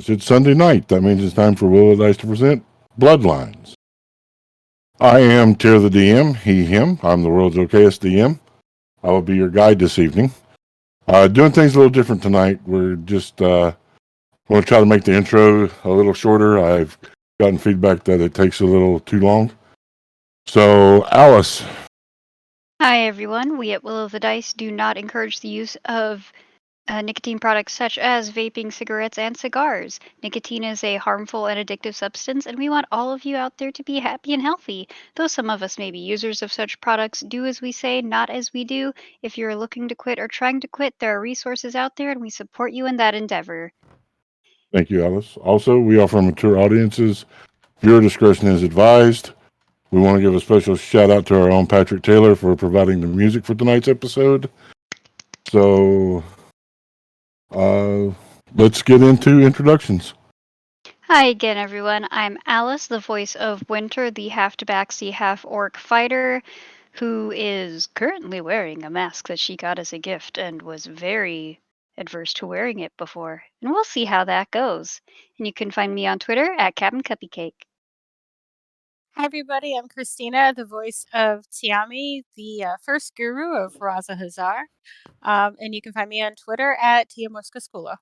It's Sunday night. That means it's time for Will of the Dice to present Bloodlines. I am Tier the DM, he, him. I'm the world's okayest DM. I will be your guide this evening. Doing things a little different tonight. We're just going to try to make the intro a little shorter. I've gotten feedback that it takes a little too long. So, Alice. Hi, everyone. We at Will of the Dice do not encourage the use of nicotine products such as vaping, cigarettes, and cigars. Nicotine is a harmful and addictive substance, and we want all of you out there to be happy and healthy. Though some of us may be users of such products, do as we say, not as we do. If you're looking to quit or trying to quit, there are resources out there, and we support you in that endeavor. Thank you, Alice. Also, we offer mature audiences. Viewer discretion is advised. We want to give a special shout out to our own Patrick Taylor for providing the music for tonight's episode. So, let's get into introductions. Hi again, everyone. I'm Alice, the voice of Winter, the half-tabaxi, half-orc fighter, who is currently wearing a mask that she got as a gift and was very adverse to wearing it before. And we'll see how that goes. And you can find me on Twitter at Captain Cupcake. Hi, everybody. I'm Christina, the voice of Tiami, the first guru of Raza Hazar. And you can find me on Twitter at Tiamoskaskula.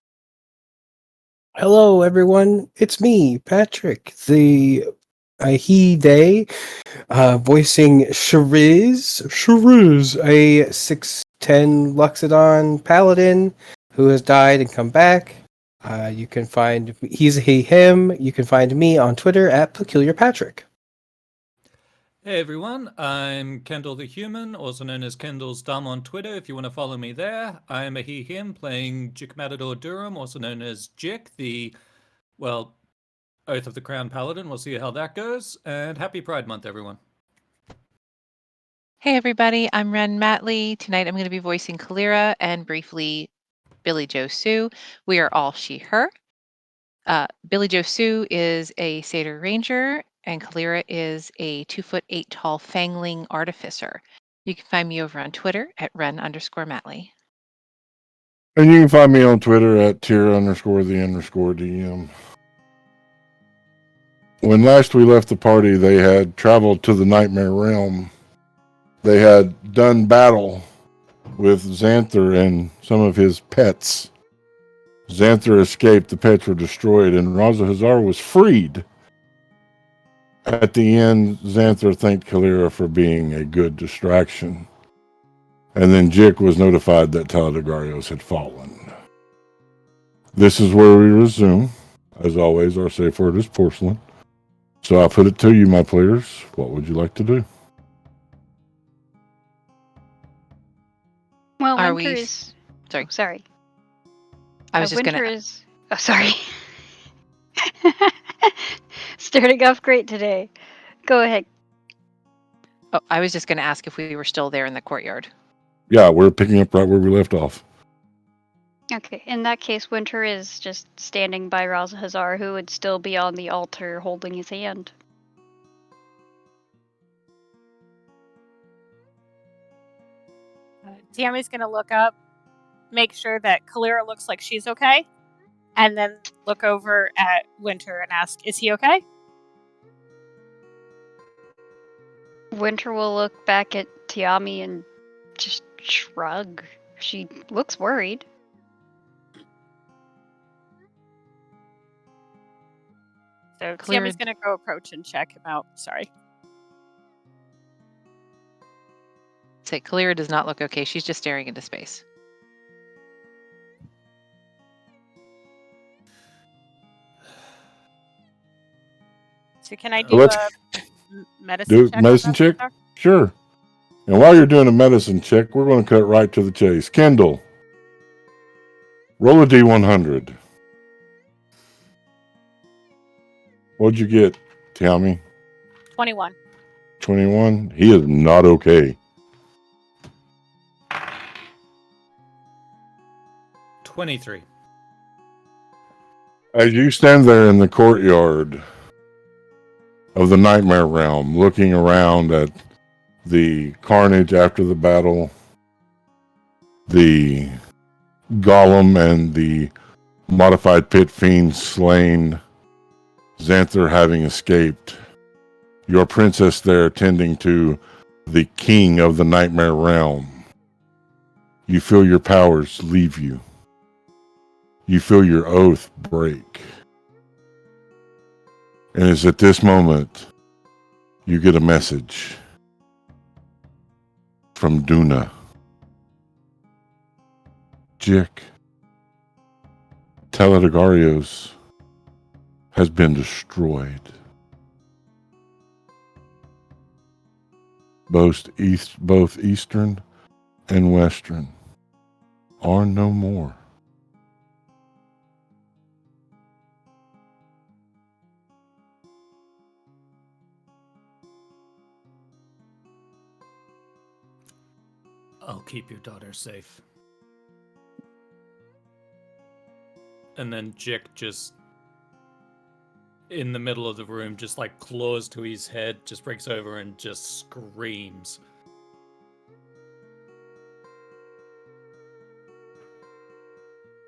Hello, everyone. It's me, Patrick, the he, they, voicing Shariz, a 6'10" Luxodon paladin who has died and come back. You can find he's a he, him. You can find me on Twitter at Peculiar Patrick. Hey everyone, I'm Kendall the Human, also known as Kendall's Dumb on Twitter if you want to follow me there. I'm a he, him, playing Jick Matador Durham, also known as Jick, the, well, Oath of the Crown Paladin. We'll see how that goes, and happy Pride Month, everyone. Hey everybody, I'm Ren Matley. Tonight I'm going to be voicing Kalira and briefly Billy Joe Sue. We are all she, her. Billy Joe Sue is a satyr ranger, and Kalira is a 2'8" tall fangling artificer. You can find me over on Twitter at Ren_Matley. And you can find me on Twitter at tier_the_DM. When last we left the party, they had traveled to the Nightmare Realm. They had done battle with Xanther and some of his pets. Xanther escaped, the pets were destroyed, and Raza Hazar was freed. At the end, Xanther thanked Kalira for being a good distraction. And then Jik was notified that Taladagarios had fallen. This is where we resume. As always, our safe word is porcelain. So I put it to you, my players. What would you like to do? Well, Are winter we- is. Sorry. Oh, sorry. I was just winter gonna. is. Oh, sorry. Starting off great today. Go ahead. Oh, I was just gonna ask if we were still there in the courtyard. Yeah, we're picking up right where we left off. Okay, in that case, Winter is just standing by Raza Hazar, who would still be on the altar holding his hand. Tiami's going to look up, make sure that Kalira looks like she's okay, and then look over at Winter and ask, is he okay? Winter will look back at Tiami and just shrug. She looks worried. So Kalira- Tiami's going to go approach and check him out. Sorry. Say, Kalira does not look okay. She's just staring into space. So can I Well, do let's a medicine do check? medicine on check? Balthazar? Sure. And while you're doing a medicine check, we're going to cut right to the chase. Kendall, roll a D100. What'd you get, Tiami? 21. 21. He is not okay. 23. As you stand there in the courtyard of the Nightmare Realm, looking around at the carnage after the battle, the golem and the modified pit fiend slain, Xanther having escaped, your princess there tending to the king of the Nightmare Realm, you feel your powers leave you. You feel your oath break. And it's at this moment you get a message from Duna. Jik, Teledagarios has been destroyed. Both Eastern and Western are no more. I'll keep your daughter safe. And then Jik just in the middle of the room, just like claws to his head, just breaks over and just screams.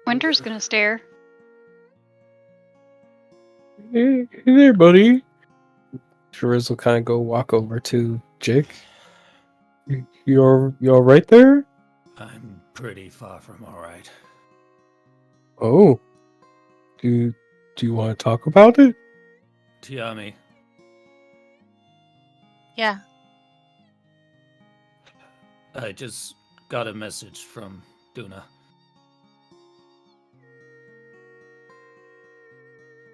Winter's gonna stare. Hey there, buddy. Shariz will kind of go walk over to Jake. You're right there? I'm pretty far from alright. Oh. Do you want to talk about it? Tiami, Yeah. I just got a message from Duna.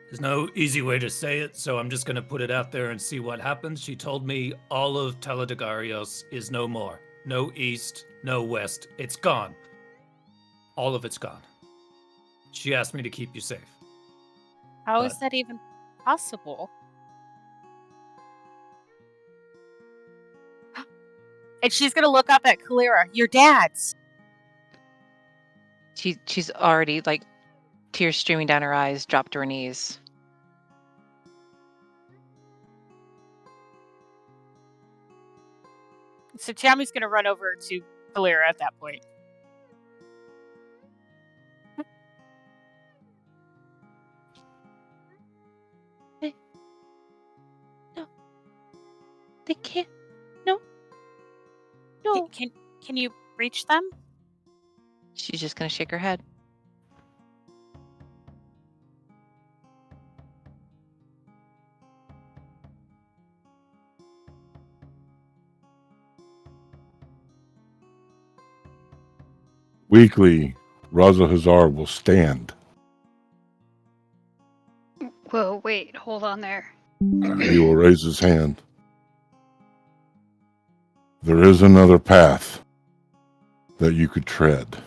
There's no easy way to say it, so I'm just gonna put it out there and see what happens. She told me all of Teledagarios is no more. No east, no west. It's gone. All of it's gone. She asked me to keep you safe. How is But- that even possible? And she's going to look up at Kalira. Your dad's. She's already like tears streaming down her eyes, dropped to her knees. So Tiami's going to run over to Kalira at that point. No. They can't. No. No. Can you reach them? She's just going to shake her head. Weakly, Raza Hazar will stand. Whoa, wait, hold on there. He will raise his hand. There is another path that you could tread.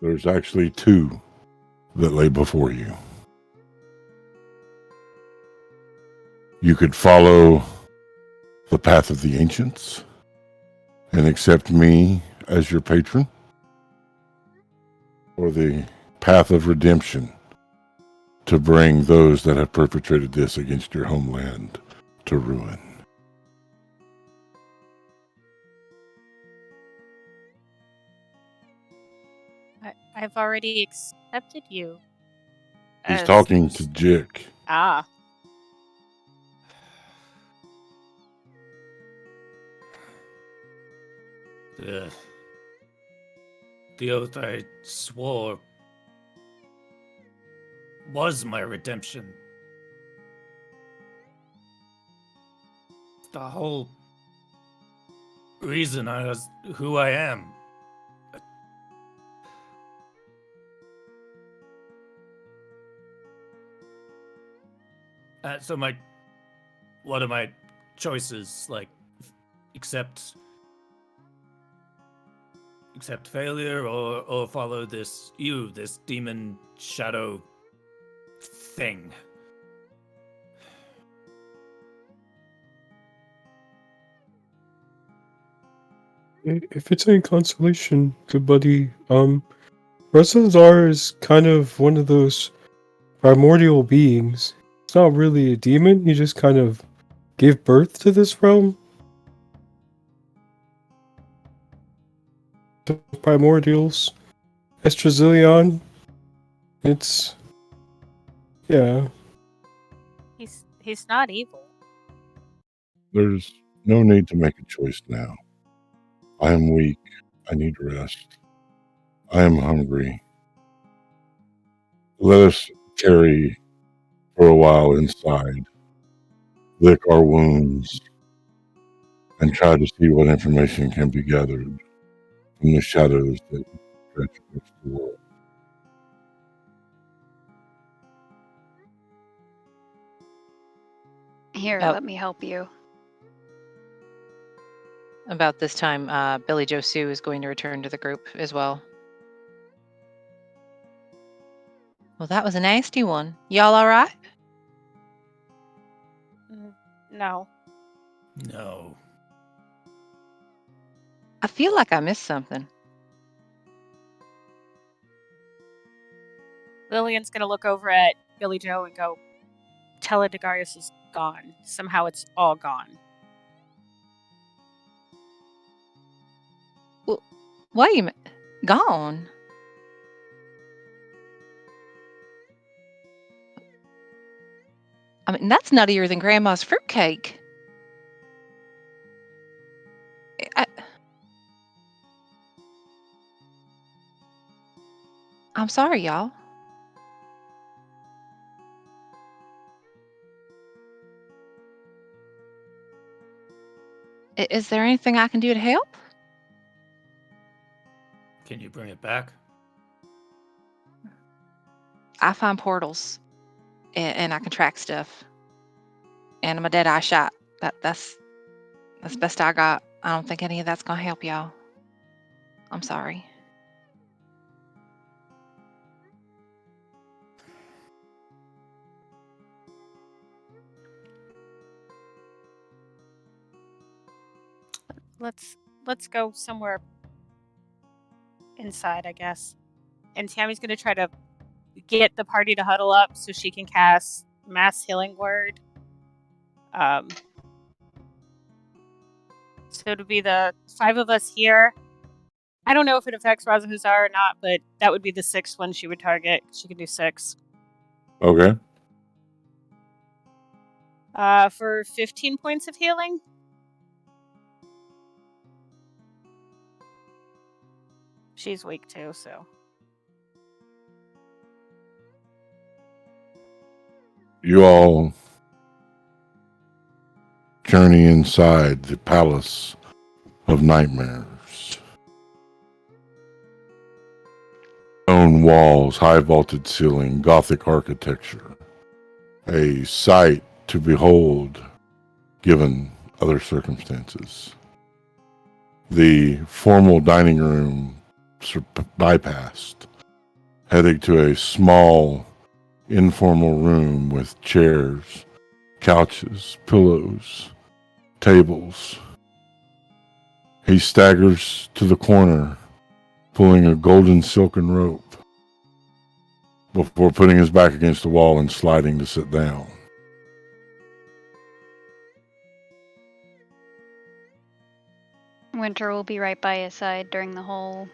There's actually two that lay before you. You could follow the path of the ancients and accept me as your patron, or the path of redemption to bring those that have perpetrated this against your homeland to ruin. I've already accepted you. He's talking to Jick. Ah. The oath I swore was my redemption. The whole reason I was who I am. So what are my choices? Like, accept failure, or follow this demon shadow thing? If it's any consolation, good buddy, Razazar is kind of one of those primordial beings. It's not really a demon, he just kind of gave birth to this realm. The primordials. Estrazillion. It's... yeah. He's not evil. There's no need to make a choice now. I am weak. I need rest. I am hungry. Let us tarry for a while inside, lick our wounds, and try to see what information can be gathered from the shadows that stretch across the world. Here, Oh. let me help you. About this time, Billy Joe Sue is going to return to the group as well. Well, that was a nasty one. Y'all all right? No. No. I feel like I missed something. Lillian's going to look over at Billy Joe and go, Teledegarius is gone. Somehow it's all gone. Well, wait a minute. Gone? I mean, that's nuttier than Grandma's fruitcake. I'm sorry, y'all. Is there anything I can do to help? Can you bring it back? I find portals, and I can track stuff. And I'm a dead-eye shot. That's best I got. I don't think any of that's gonna help y'all. I'm sorry. let's go somewhere inside, I guess. And Tammy's gonna try to get the party to huddle up so she can cast Mass Healing Word. So it'll be the 5 of us here. I don't know if it affects Raza Hussar or not, but that would be the 6th one she would target. She can do 6. Okay. For 15 points of healing. She's weak too, so. You all journey inside the Palace of Nightmares. Stone walls, high vaulted ceiling, Gothic architecture. A sight to behold given other circumstances. The formal dining room bypassed, heading to a small, informal room with chairs, couches, pillows, tables. He staggers to the corner, pulling a golden silken rope before putting his back against the wall and sliding to sit down. Winter will be right by his side during all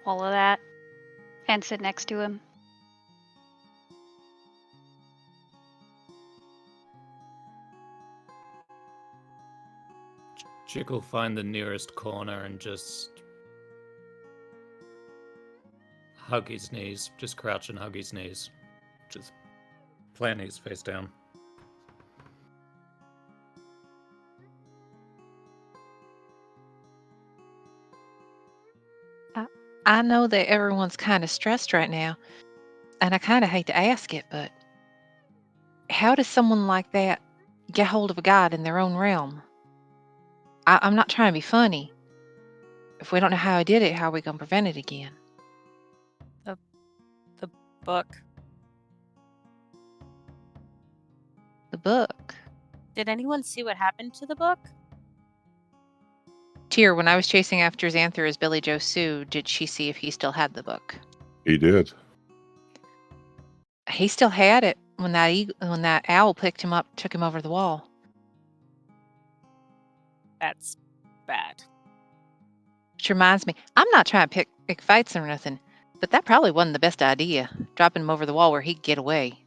of that, and sit next to him. Chick will find the nearest corner and just hug his knees. Just crouch and hug his knees. Just plant his face down. I know that everyone's kind of stressed right now, and I kind of hate to ask it, but how does someone like that get hold of a god in their own realm? I'm not trying to be funny. If we don't know how I did it, how are we going to prevent it again? The book. The book. Did anyone see what happened to the book? Tyr, when I was chasing after Xanther as Billy Joe Sue, did she see if he still had the book? He did. He still had it when that owl picked him up, took him over the wall. That's bad. Which reminds me, I'm not trying to pick fights or nothing, but that probably wasn't the best idea, dropping him over the wall where he could get away.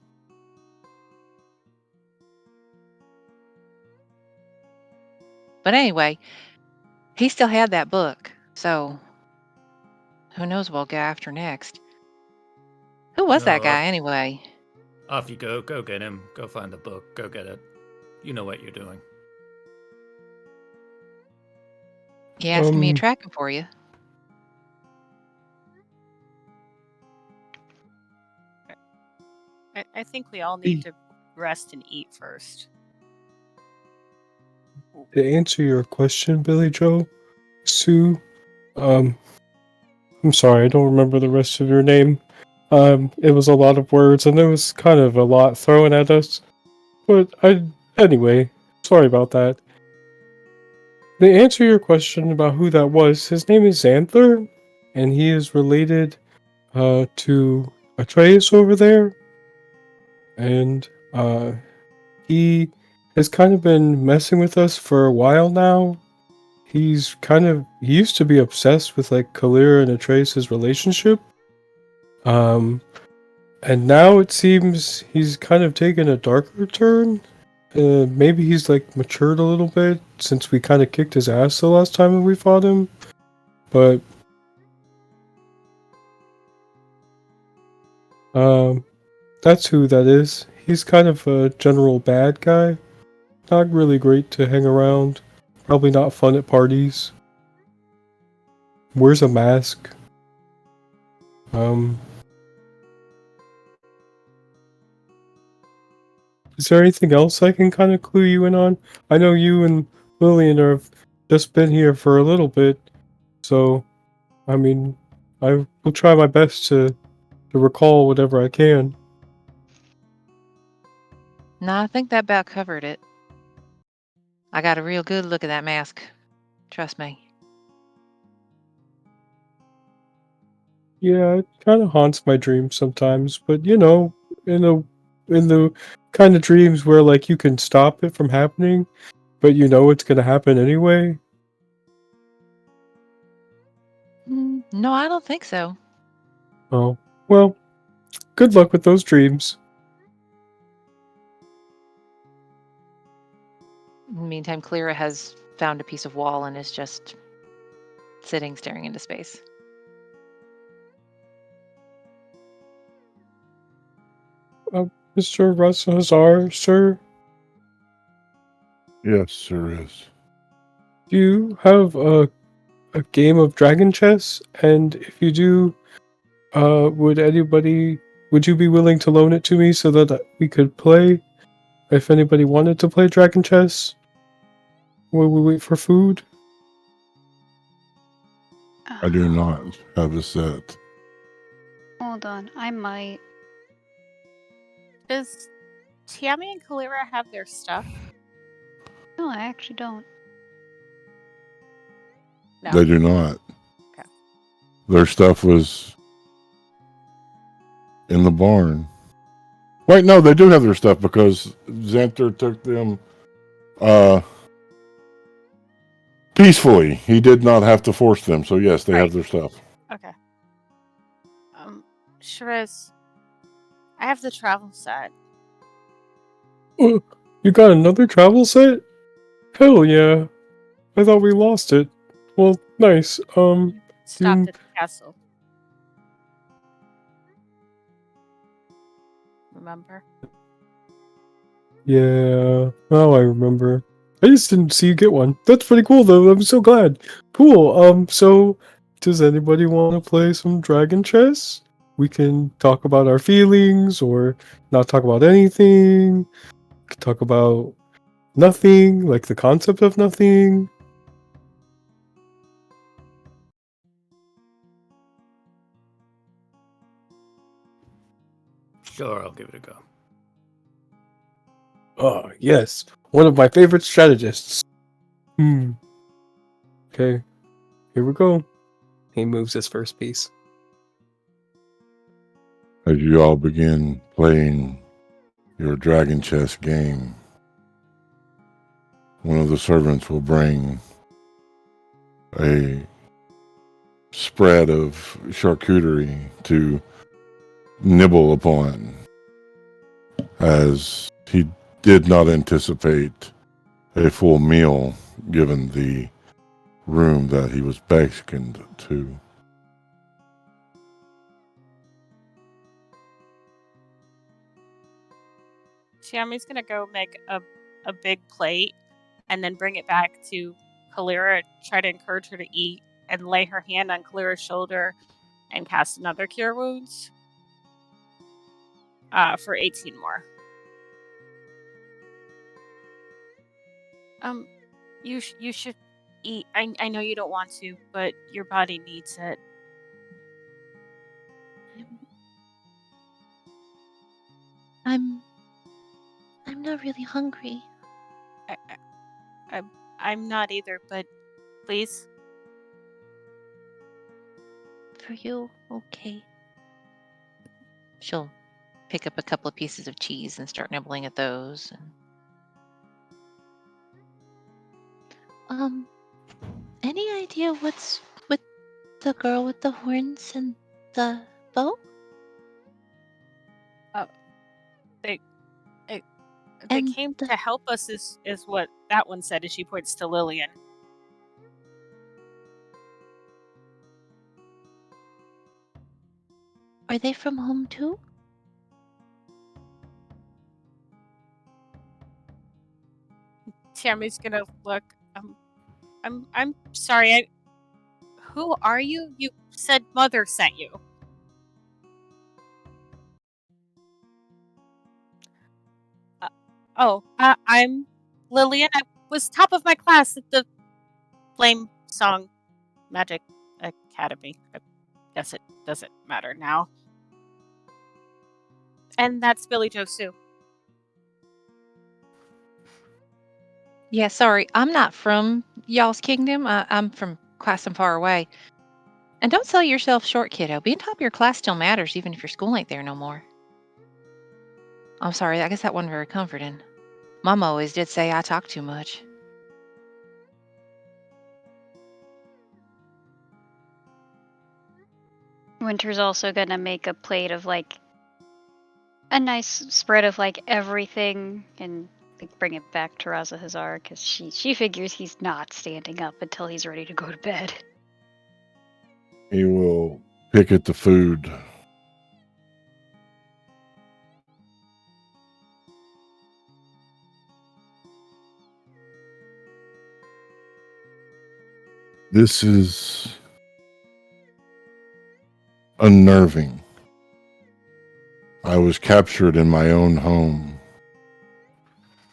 But anyway, he still had that book, so who knows what we'll go after next. Who was that guy anyway? Off you go. Go get him. Go find the book. Go get it. You know what you're doing. He asking me to track him for you. I think we all need to rest and eat first. To answer your question, Billy Joe, Sue, I'm sorry, I don't remember the rest of your name. It was a lot of words, and there was kind of a lot thrown at us. But anyway, sorry about that. To answer your question about who that was, his name is Xanther, and he is related to Atreus over there. And he has kind of been messing with us for a while now. He used to be obsessed with like Kalira and Atreus' relationship. And now it seems he's kind of taken a darker turn. Maybe he's like matured a little bit since we kind of kicked his ass the last time that we fought him. But that's who that is. He's kind of a general bad guy. Not really great to hang around. Probably not fun at parties. Wears a mask. Is there anything else I can kind of clue you in on? I know you and Lillian have just been here for a little bit, so I mean, I will try my best to recall whatever I can. No, I think that about covered it. I got a real good look at that mask. Trust me. Yeah, it kind of haunts my dreams sometimes, but in the kind of dreams where like you can stop it from happening, but it's gonna happen anyway. No, I don't think so. Oh, well, good luck with those dreams. In the meantime, Clara has found a piece of wall and is just sitting, staring into space. Mr. Hazar, sir, Yes, there is. do you have a game of dragon chess? And if you do, would you be willing to loan it to me so that we could play? If anybody wanted to play dragon chess, while we wait for food. I do not have a set. Hold on, I might. Does Tiami and Kalira have their stuff? No, I actually don't. No. They do not. Okay. Their stuff was in the barn. Wait, no, they do have their stuff because Xanter took them peacefully. He did not have to force them. So yes, they have their stuff. Okay. Shiraz, I have the travel set. You got another travel set? Hell yeah. I thought we lost it. Well, nice. Stopped at the castle. Remember? Yeah. Now I remember. I just didn't see you get one. That's pretty cool though. I'm so glad. Cool. So does anybody want to play some dragon chess? We can talk about our feelings or not talk about anything. We can talk about nothing, like the concept of nothing. Sure, I'll give it a go. Oh, yes. One of my favorite strategists. Okay. Here we go. He moves his first piece. As you all begin playing your dragon chess game, one of the servants will bring a spread of charcuterie to nibble upon, as he did not anticipate a full meal given the room that he was beckoned to. Tiami's gonna go make a big plate and then bring it back to Kalira, try to encourage her to eat, and lay her hand on Kalira's shoulder and cast another Cure Wounds for 18 more. You should eat. I know you don't want to, but your body needs it. I'm not really hungry. I'm not either, but please. For you, okay. She'll pick up a couple of pieces of cheese and start nibbling at those. Any idea what's with the girl with the horns and the bow? They came to help us, is what that one said as she points to Lillian. Are they from home too? Tiami's gonna look. I'm sorry. Who are you? You said Mother sent you. I'm Lillian. I was top of my class at the Flame Song Magic Academy. I guess it doesn't matter now. And that's Billy Joe Sue. Yeah, sorry, I'm not from y'all's kingdom. I'm from quite some far away. And don't sell yourself short, kiddo. Being top of your class still matters, even if your school ain't there no more. I'm sorry, I guess that wasn't very comforting. Mama always did say I talk too much. Winter's also gonna make a plate of like a nice spread of like everything and like, bring it back to Raza Hazar because she figures he's not standing up until he's ready to go to bed. He will pick at the food. This is unnerving. I was captured in my own home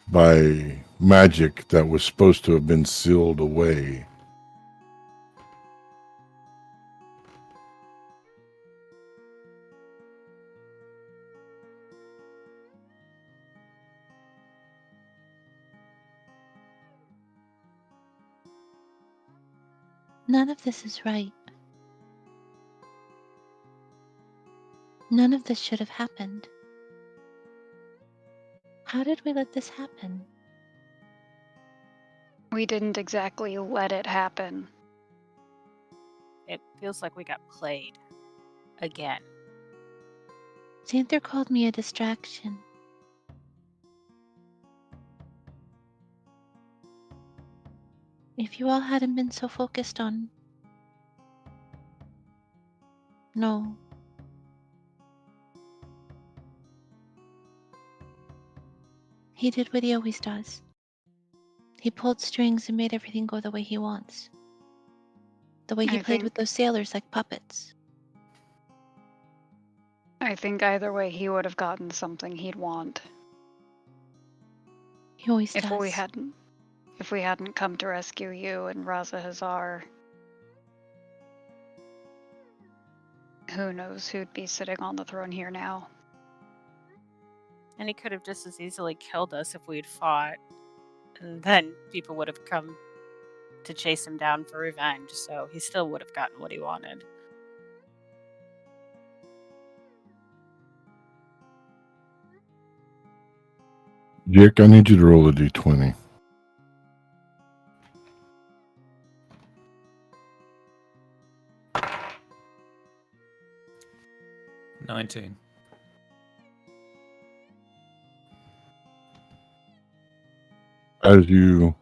by magic that was supposed to have been sealed away. None of this is right. None of this should have happened. How did we let this happen? We didn't exactly let it happen. It feels like we got played. Again. Xanther called me a distraction. If you all hadn't been so focused on... No. He did what he always does. He pulled strings and made everything go the way he wants. The way he played with those sailors like puppets. I think either way he would have gotten something he'd want. He always If does. we hadn't come to rescue you and Raza Hazar, who knows who'd be sitting on the throne here now. And he could have just as easily killed us if we'd fought. And then people would have come to chase him down for revenge, so he still would have gotten what he wanted. Dick, I need you to roll a d20. $19. As you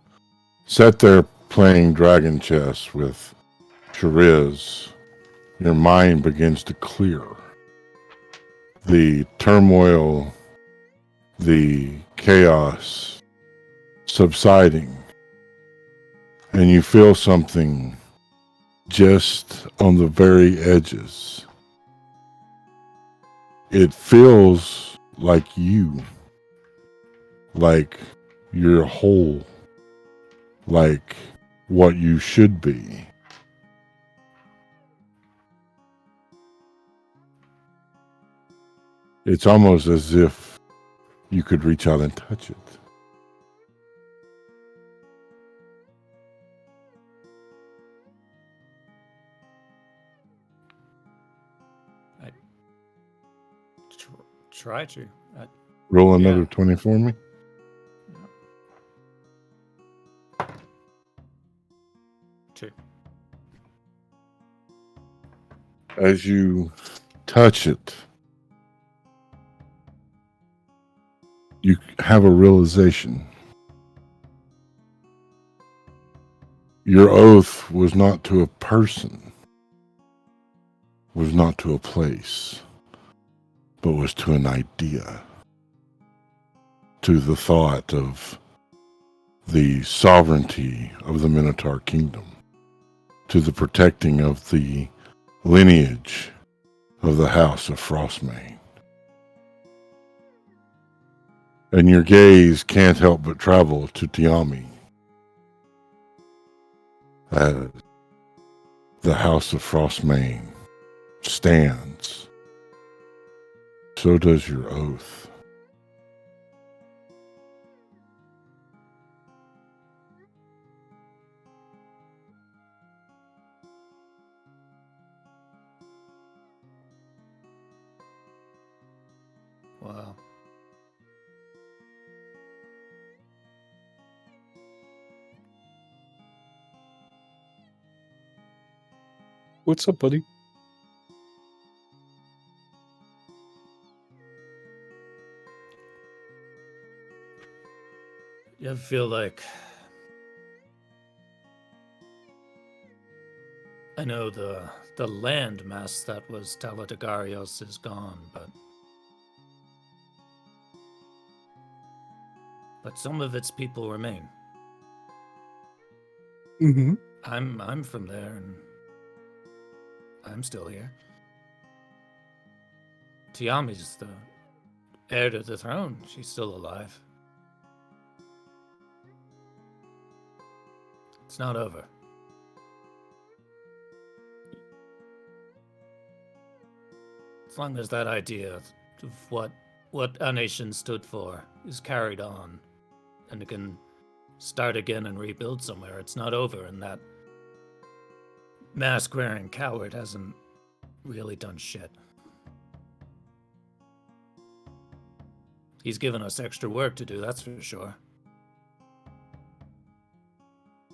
sat there playing dragon chess with Shariz, your mind begins to clear. The turmoil, the chaos subsiding, and you feel something just on the very edges. It feels like you, like you're whole, like what you should be. It's almost as if you could reach out and touch it. Try to. Roll another 20 for me. Two. As you touch it, you have a realization. Your oath was not to a person, was not to a place, but was to an idea, to the thought of the sovereignty of the Minotaur kingdom, to the protecting of the lineage of the House of Frostmane. And your gaze can't help but travel to Tiami, as the House of Frostmane stands. So does your oath. What's up, buddy? You ever feel like... I know the land mass that was Taladagarios is gone, but some of its people remain. Mm-hmm. I'm from there, and I'm still here. Tiami's the heir to the throne. She's still alive. It's not over. As long as that idea of what our nation stood for is carried on, and it can start again and rebuild somewhere, it's not over, and that mask-wearing coward hasn't really done shit. He's given us extra work to do, that's for sure.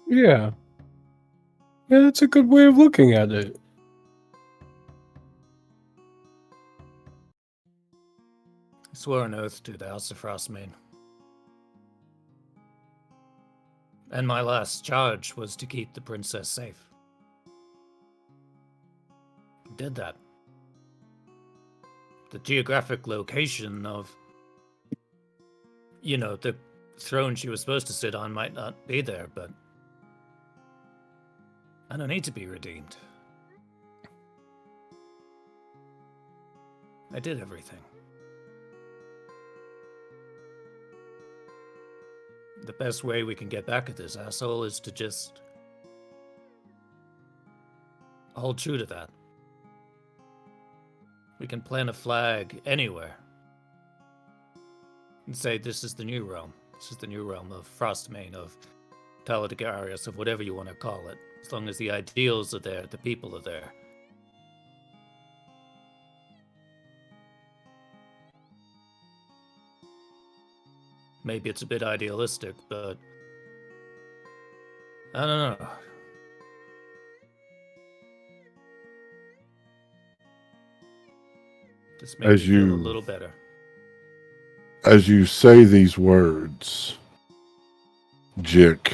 Yeah. Yeah, that's a good way of looking at it. I swore an oath to the House of Frostmane. And my last charge was to keep the princess safe. Did that. The geographic location of, the throne she was supposed to sit on might not be there, but I don't need to be redeemed. I did everything. The best way we can get back at this asshole is to just hold true to that. We can plant a flag anywhere and say this is the new realm. This is the new realm of Frostmane, of Taladagarius, of whatever you want to call it. As long as the ideals are there, the people are there. Maybe it's a bit idealistic, but I don't know. Just made me feel a little better. As you say these words, Jik,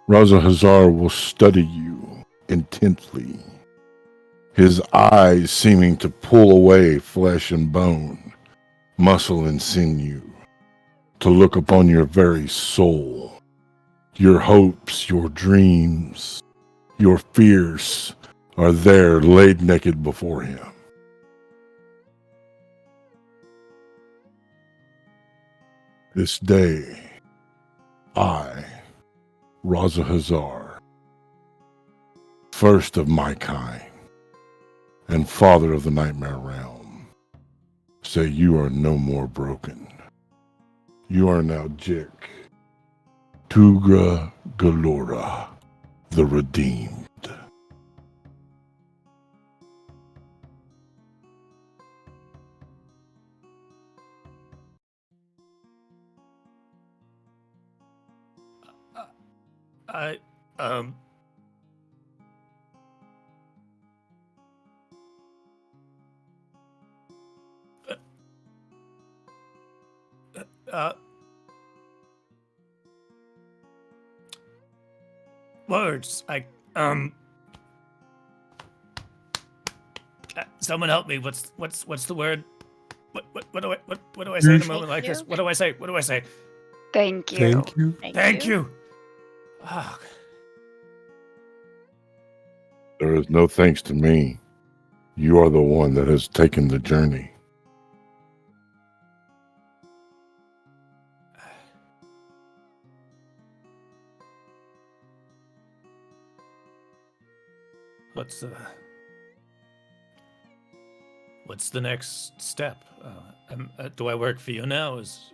Raza Hazar will study you intently, his eyes seeming to pull away flesh and bone, muscle and sinew, to look upon your very soul, your hopes, your dreams, your fears are there laid naked before him. This day, I, Raza Hazar, first of my kind, and father of the Nightmare Realm, say you are no more broken. You are now Jik, Tugra Galora, the Redeemed. Words. Someone help me. What's the word? What do I say in a moment like this? What do I say? What do I say? Thank you. Thank you. Thank you. Oh. There is no thanks to me. You are the one that has taken the journey. What's the next step? Do I work for you now? Is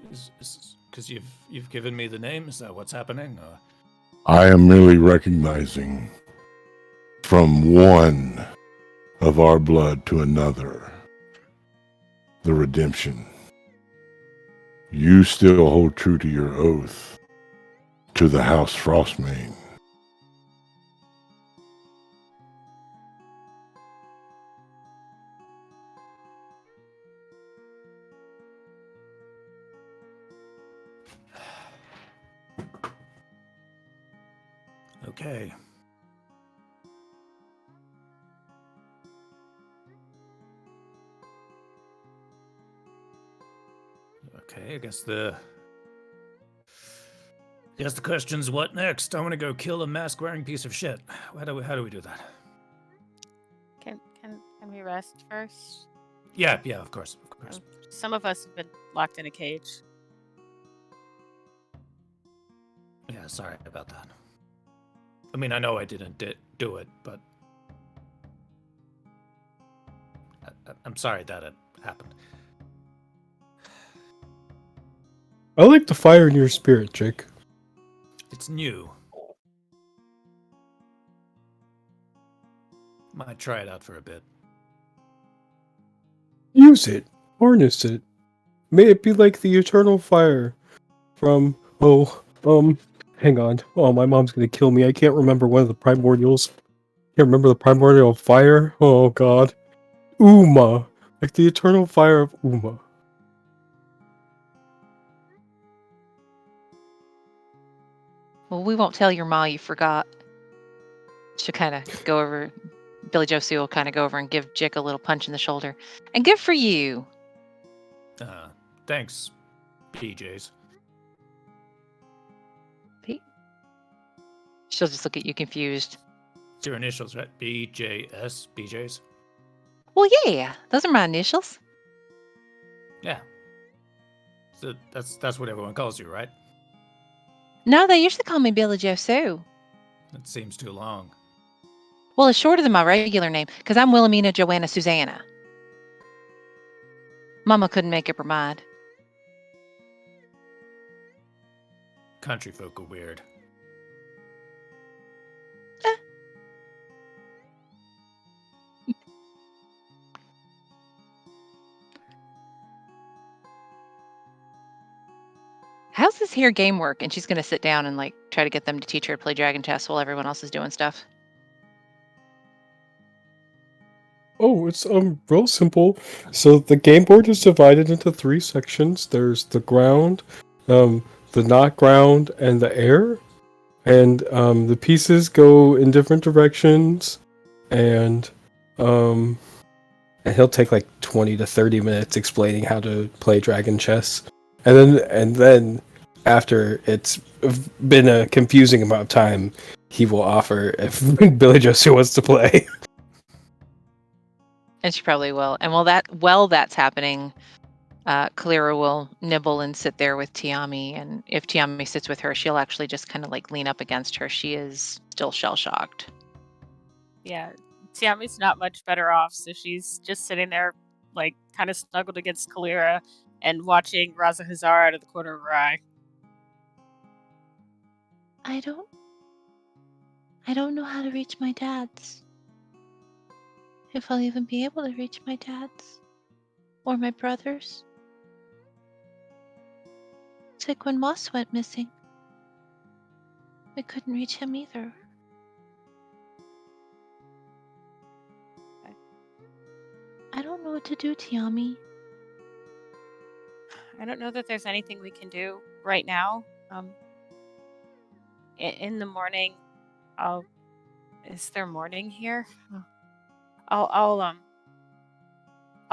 because you've given me the name? Is that what's happening? I am merely recognizing from one of our blood to another the redemption. You still hold true to your oath to the House Frostmane. Okay. Okay, I guess the question's what next? I want to go kill a mask-wearing piece of shit. How do we do that? Can we rest first? Yeah, of course. Some of us have been locked in a cage. Yeah, sorry about that. I mean, I know I didn't do it, but I'm sorry that it happened. I like the fire in your spirit, Jake. It's new. Might try it out for a bit. Use it. Harness it. May it be like the eternal fire from, hang on. Oh, my mom's gonna kill me. I can't remember one of the primordials. Can't remember the primordial fire. Oh, God. Uma. Like the eternal fire of Uma. Well, we won't tell your ma you forgot. She'll kind of go over. Billy Joe Sue will kind of go over and give Jick a little punch in the shoulder. And good for you. Thanks, PJs. Pete? She'll just look at you confused. It's your initials, right? BJS, BJs? Well, yeah, those are my initials. Yeah. So that's what everyone calls you, right? No, they usually call me Billy Joe Sue. That seems too long. Well, it's shorter than my regular name, because I'm Wilhelmina Joanna Susanna. Mama couldn't make up her mind. Country folk are weird. How's this here game work? And she's going to sit down and like try to get them to teach her to play Dragon Chess while everyone else is doing stuff. Oh, it's real simple. So the game board is divided into 3 sections. There's the ground, the not ground, and the air. And the pieces go in different directions. And he'll take like 20 to 30 minutes explaining how to play Dragon Chess. And then after it's been a confusing amount of time, he will offer if Billy Joe Sue wants to play. And she probably will. And while that's happening, Kalira will nibble and sit there with Tiami. And if Tiami sits with her, she'll actually just kind of like lean up against her. She is still shell-shocked. Yeah, Tiami's not much better off, so she's just sitting there, like, kind of snuggled against Kalira and watching Raza Hazar out of the corner of her eye. I don't know how to reach my dad's. If I'll even be able to reach my dad's. Or my brother's. It's like when Moss went missing. We couldn't reach him either. I don't know what to do, Tiami. I don't know that there's anything we can do right now. In the morning, is there morning here? I'll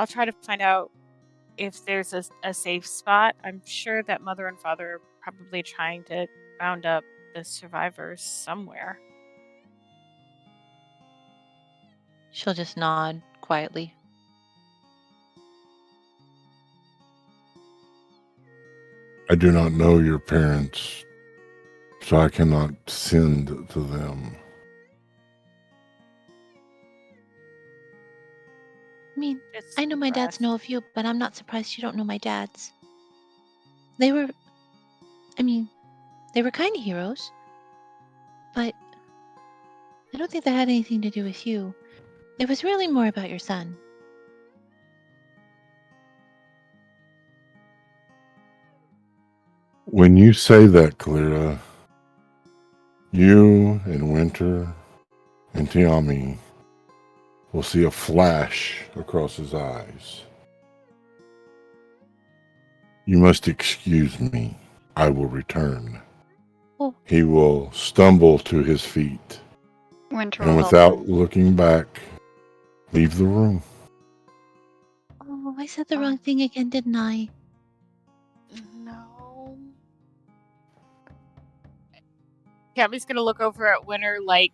try to find out if there's a safe spot. I'm sure that Mother and Father are probably trying to round up the survivors somewhere. She'll just nod quietly. I do not know your parents, so I cannot send to them. I mean, Just I know my dads rest. know of you, but I'm not surprised you don't know my dad's. They were kind of heroes, but I don't think that had anything to do with you. It was really more about your son. When you say that, Kalira, you and Winter and Tiami will see a flash across his eyes. You must excuse me. I will return. Oh. He will stumble to his feet Winter and will without looking back, leave the room. Oh, I said the wrong thing again, didn't I? No. Tammy's gonna look over at Winter like,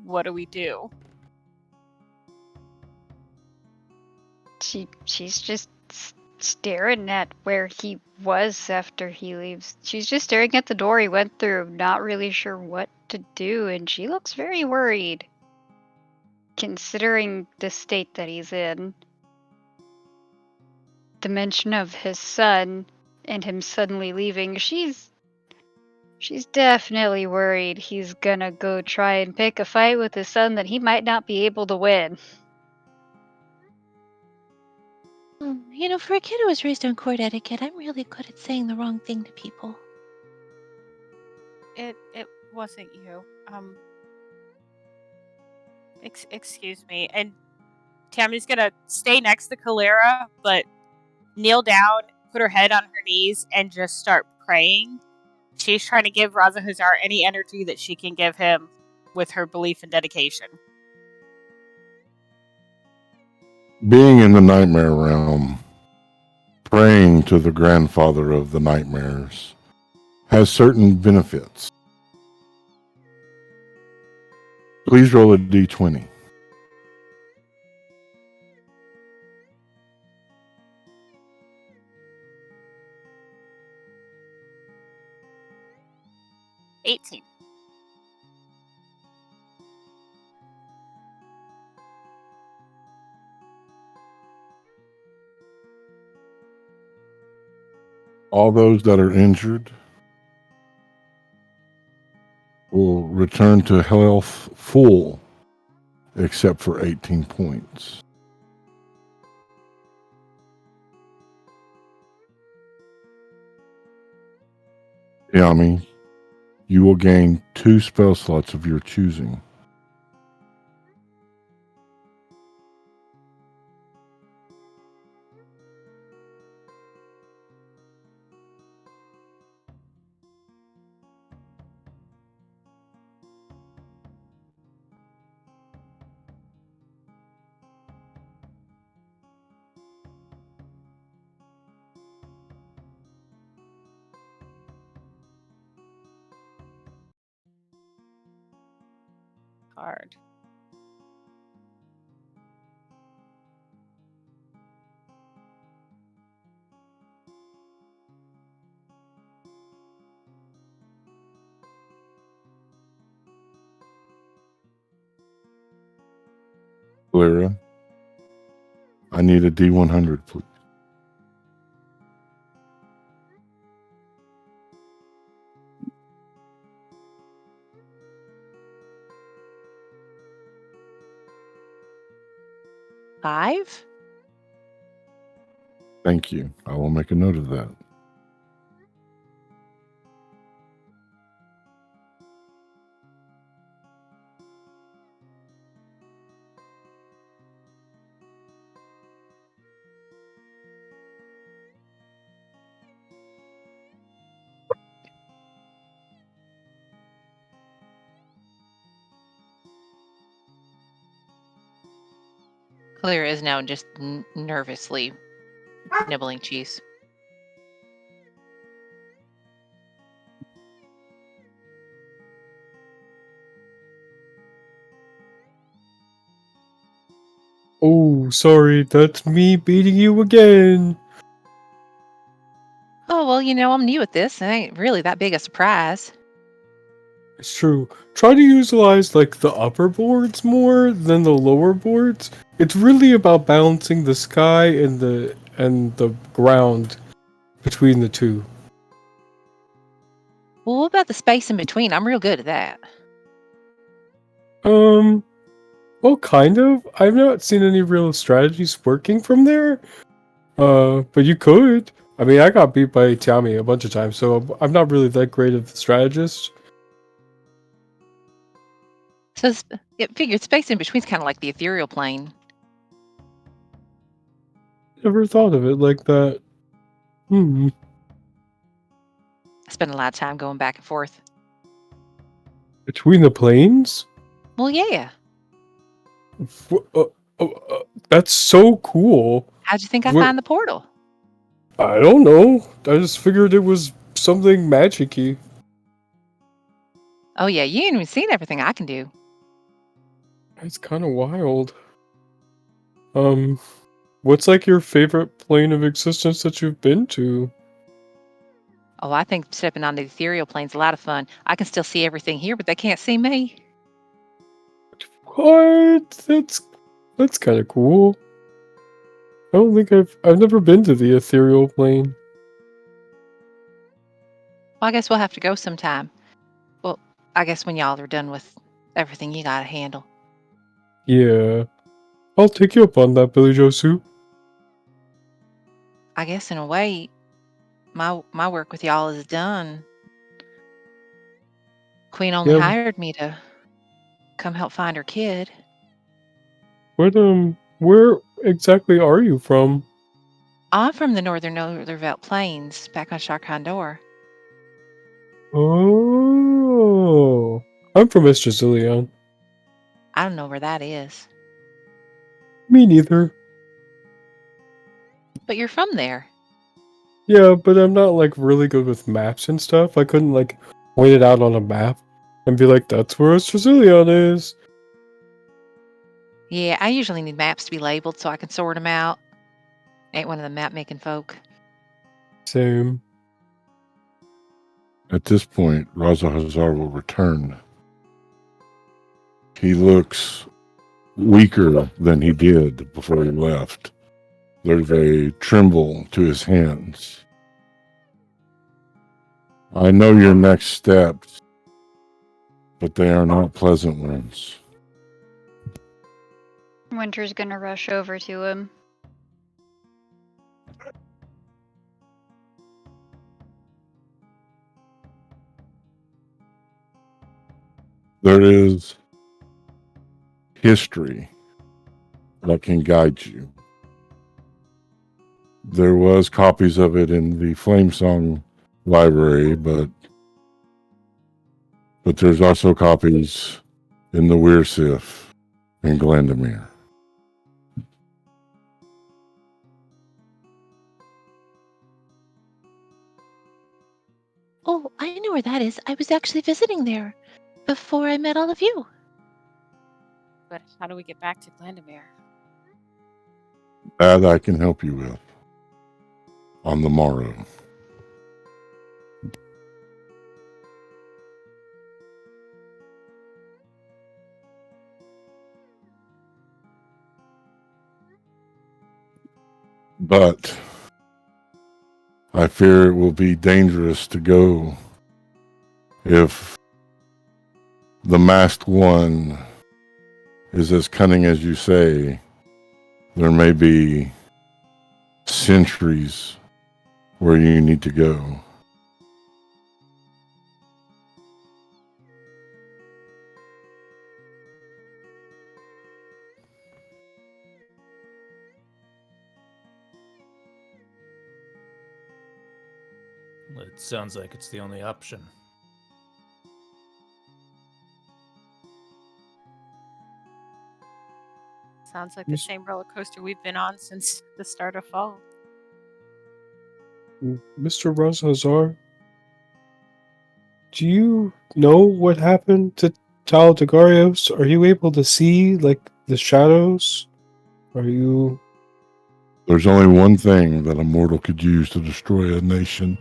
what do we do? She's just staring at where he was after he leaves. She's just staring at the door he went through, not really sure what to do, and she looks very worried, considering the state that he's in. The mention of his son and him suddenly leaving, she's definitely worried he's gonna go try and pick a fight with his son that he might not be able to win. You know, for a kid who was raised on court etiquette, I'm really good at saying the wrong thing to people. It wasn't you. Excuse me. And Tammy's gonna stay next to Kalira, but kneel down, put her head on her knees, and just start praying. She's trying to give Raza Hazar any energy that she can give him with her belief and dedication. Being in the nightmare realm, praying to the grandfather of the nightmares has certain benefits. Please roll a d20. $18. All those that are injured will return to health full, except for 18 points. Tiami, you will gain 2 spell slots of your choosing. Hard. Lyra, I need a D100, please. Five? Thank you. I will make a note of that. Clear is now just nervously nibbling cheese. Oh, sorry, that's me beating you again. Oh, well, you know, I'm new at this. It ain't really that big a surprise. It's true. Try to utilize like the upper boards more than the lower boards. It's really about balancing the sky and the ground between the two. Well, what about the space in between? I'm real good at that. Well, kind of. I've not seen any real strategies working from there. But you could. I mean, I got beat by Tiami a bunch of times, so I'm not really that great of a strategist. So it figured space in between's kind of like the ethereal plane. Never thought of it like that. I spend a lot of time going back and forth. Between the planes? Well, yeah. That's so cool. How'd you think I Where- find the portal? I don't know. I just figured it was something magic-y. Oh, yeah, you ain't even seen everything I can do. It's kind of wild. What's like your favorite plane of existence that you've been to? Oh, I think stepping on the ethereal plane's a lot of fun. I can still see everything here, but they can't see me. What? That's kind of cool. I don't think I've never been to the ethereal plane. Well, I guess we'll have to go sometime. Well, I guess when y'all are done with everything you gotta handle. Yeah. I'll take you up on that, Billy Joe Soup. I guess in a way, my work with y'all is done. Queen only Yeah. hired me to come help find her kid. Where exactly are you from? I'm from the northern Northern Plains, back on Sharkhandor. Oh. I'm from Estracilion. I don't know where that is. Me neither. But you're from there. Yeah, but I'm not like really good with maps and stuff. I couldn't like point it out on a map and be like, that's where Estracilion is. Yeah, I usually need maps to be labeled so I can sort them out. Ain't one of the map making folk. Same. At this point, Raza Hazar will return. He looks weaker than he did before he left. There's a tremble to his hands. I know your next steps, but they are not pleasant ones. Winter's gonna rush over to him. There is history that can guide you. There was copies of it in the Flamesong library, but there's also copies in the Weirsif in Glandamere. Oh, I know where that is. I was actually visiting there before I met all of you. But how do we get back to Glandamere? That I can help you with on the morrow. But I fear it will be dangerous to go if the masked one is as cunning as you say. There may be centuries where you need to go. It sounds like it's the only option. Sounds like the same roller coaster we've been on since the start of fall. Mr. Razazar, do you know what happened to Tal Degarios? Are you able to see like the shadows? Are you? There's only one thing that a mortal could use to destroy a nation,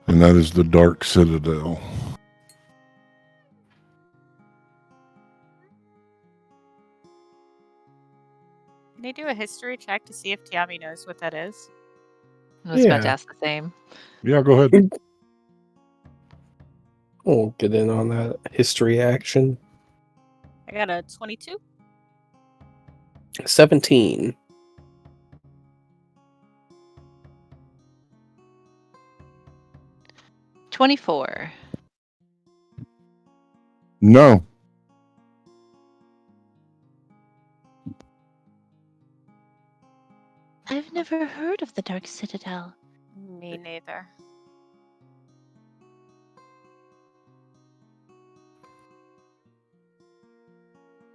and that is the Dark Citadel. Can they do a history check to see if Tiami knows what that is? I was about to Yeah. ask the same. Yeah, go ahead. I'll get in on that history action. I got a 22. 17. 24. No. I've never heard of the Dark Citadel. Me neither.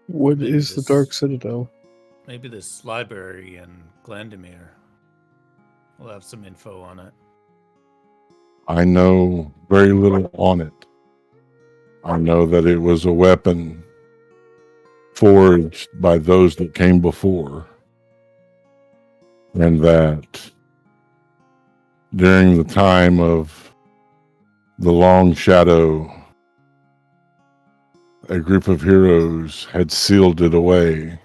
What Maybe is the this- Dark Citadel? Maybe this library in Glandamere will have some info on it. I know very little on it. I know that it was a weapon forged by those that came before, and that during the time of the Long Shadow, a group of heroes had sealed it away,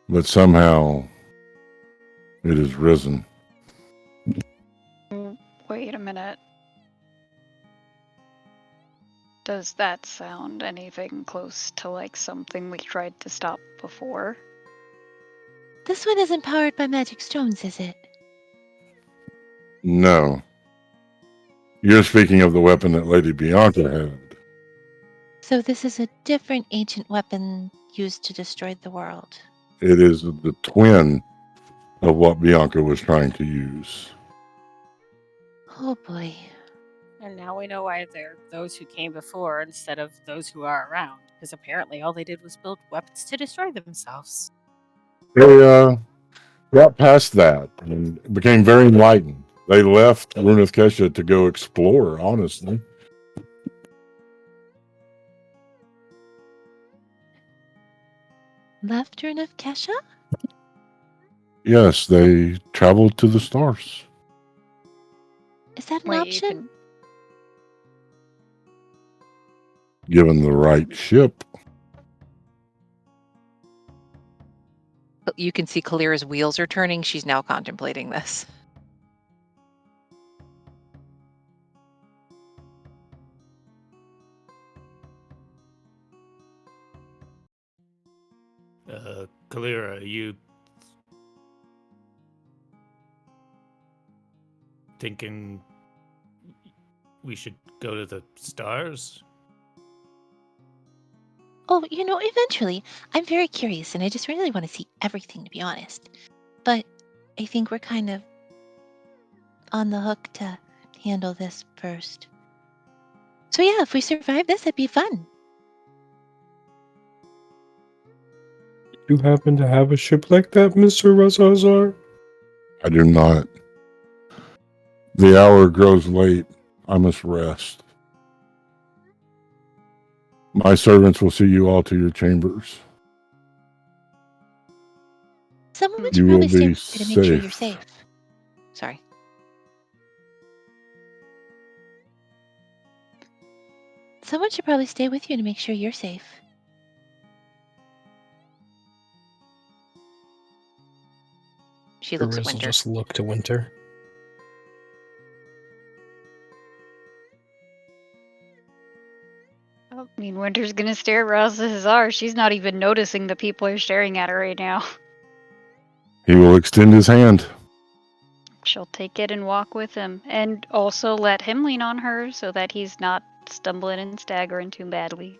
but somehow it has risen. Wait a minute. Does that sound anything close to like something we tried to stop before? This one isn't powered by magic stones, is it? No. You're speaking of the weapon that Lady Bianca had. So this is a different ancient weapon used to destroy the world. It is the twin of what Bianca was trying to use. Oh boy. And now we know why they're those who came before instead of those who are around. Because apparently all they did was build weapons to destroy themselves. They got past that and became very enlightened. They left Runeth Kesha to go explore, honestly. Left Rune of Kesha? Yes, they traveled to the stars. Is that an Wait, option? Given the right ship. You can see Kalira's wheels are turning. She's now contemplating this. Kalira, are you thinking we should go to the stars? Oh, eventually. I'm very curious and I just really want to see everything, to be honest. But I think we're kind of on the hook to handle this first. So yeah, if we survive this, it'd be fun. You happen to have a ship like that, Mr. Razazar? I do not. The hour grows late. I must rest. My servants will see you all to your chambers. Someone You should will probably stay be with you to make sure you're safe. safe. Sorry. Someone should probably stay with you to make sure you're safe. She looks at Riz will Winter. just look to Winter. I mean, Winter's gonna stare at Razazar. She's not even noticing the people are staring at her right now. He will extend his hand. She'll take it and walk with him, and also let him lean on her so that he's not stumbling and staggering too badly.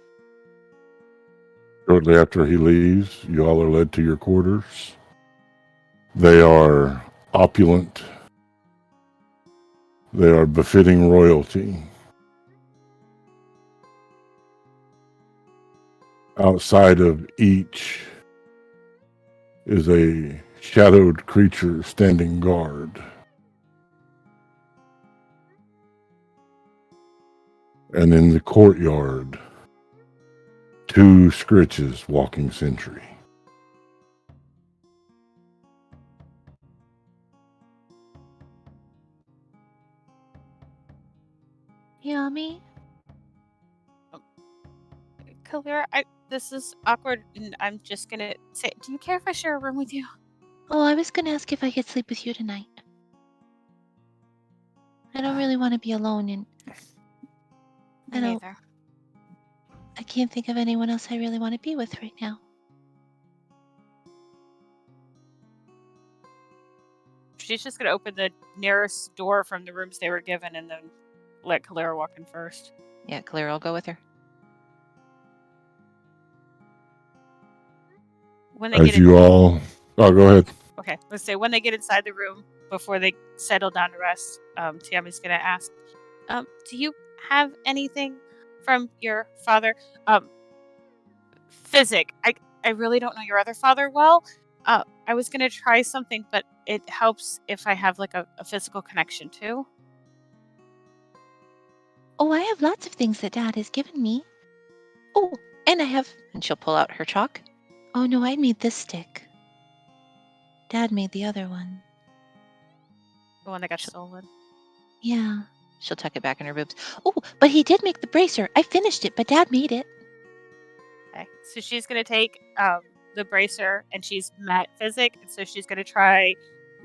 Shortly after he leaves, you all are led to your quarters. They are opulent. They are befitting royalty. Outside of each is a shadowed creature standing guard. And in the courtyard, 2 scritches walking sentry. Yummy. Kalira, this is awkward, and I'm just gonna say, do you care if I share a room with you? Oh, I was gonna ask if I could sleep with you tonight. I don't really want to be alone, and Me neither. I can't think of anyone else I really want to be with right now. She's just gonna open the nearest door from the rooms they were given, and then let Kalira walk in first. Yeah, Kalira will go with her. When they As get you all... Oh, go ahead. Okay, let's say when they get inside the room, before they settle down to rest, Tiami's gonna ask, do you have anything from your father? Physic, I really don't know your other father well. I was gonna try something, but it helps if I have like a physical connection too. Oh, I have lots of things that Dad has given me. Oh, and I have. And she'll pull out her chalk. Oh no, I made this stick. Dad made the other one. The one that got stolen. Yeah. She'll tuck it back in her boobs. Oh, but he did make the bracer. I finished it, but Dad made it. Okay, so she's gonna take the bracer, and she's met physic, and so she's gonna try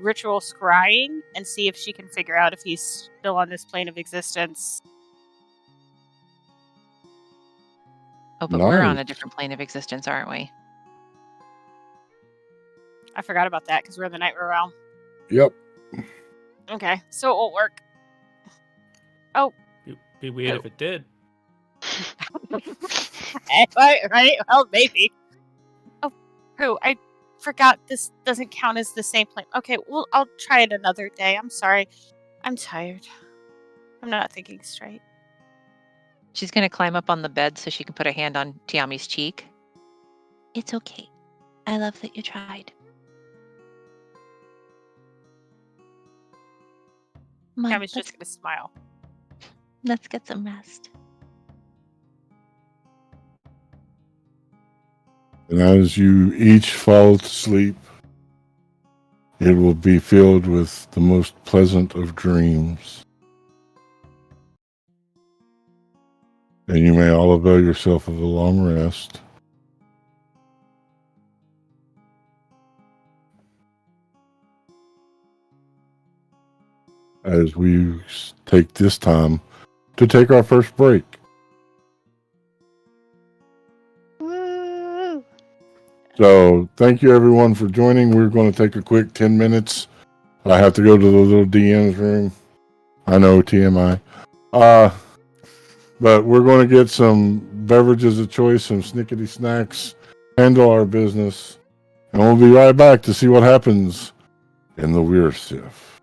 ritual scrying and see if she can figure out if he's still on this plane of existence. Oh, but we're on Nice. a different plane of existence, aren't we? I forgot about that because we're in the Nightmare realm. Yep. Okay, so it won't work. Oh, Be weird Oh. if it did. right? Well, maybe. Oh, I forgot this doesn't count as the same plane. Okay, well, I'll try it another day. I'm sorry. I'm tired. I'm not thinking straight. She's going to climb up on the bed so she can put a hand on Tiami's cheek. It's okay. I love that you tried. Come on, Tammy's just gonna smile. let's get some rest. And as you each fall to sleep, it will be filled with the most pleasant of dreams. And you may all avail yourself of a long rest. As we take this time to take our first break. Woo! So thank you everyone for joining. We're going to take a quick 10 minutes. I have to go to the little DM's room. I know, TMI. But we're going to get some beverages of choice, some snickety snacks, handle our business, and we'll be right back to see what happens in the Weir Sif.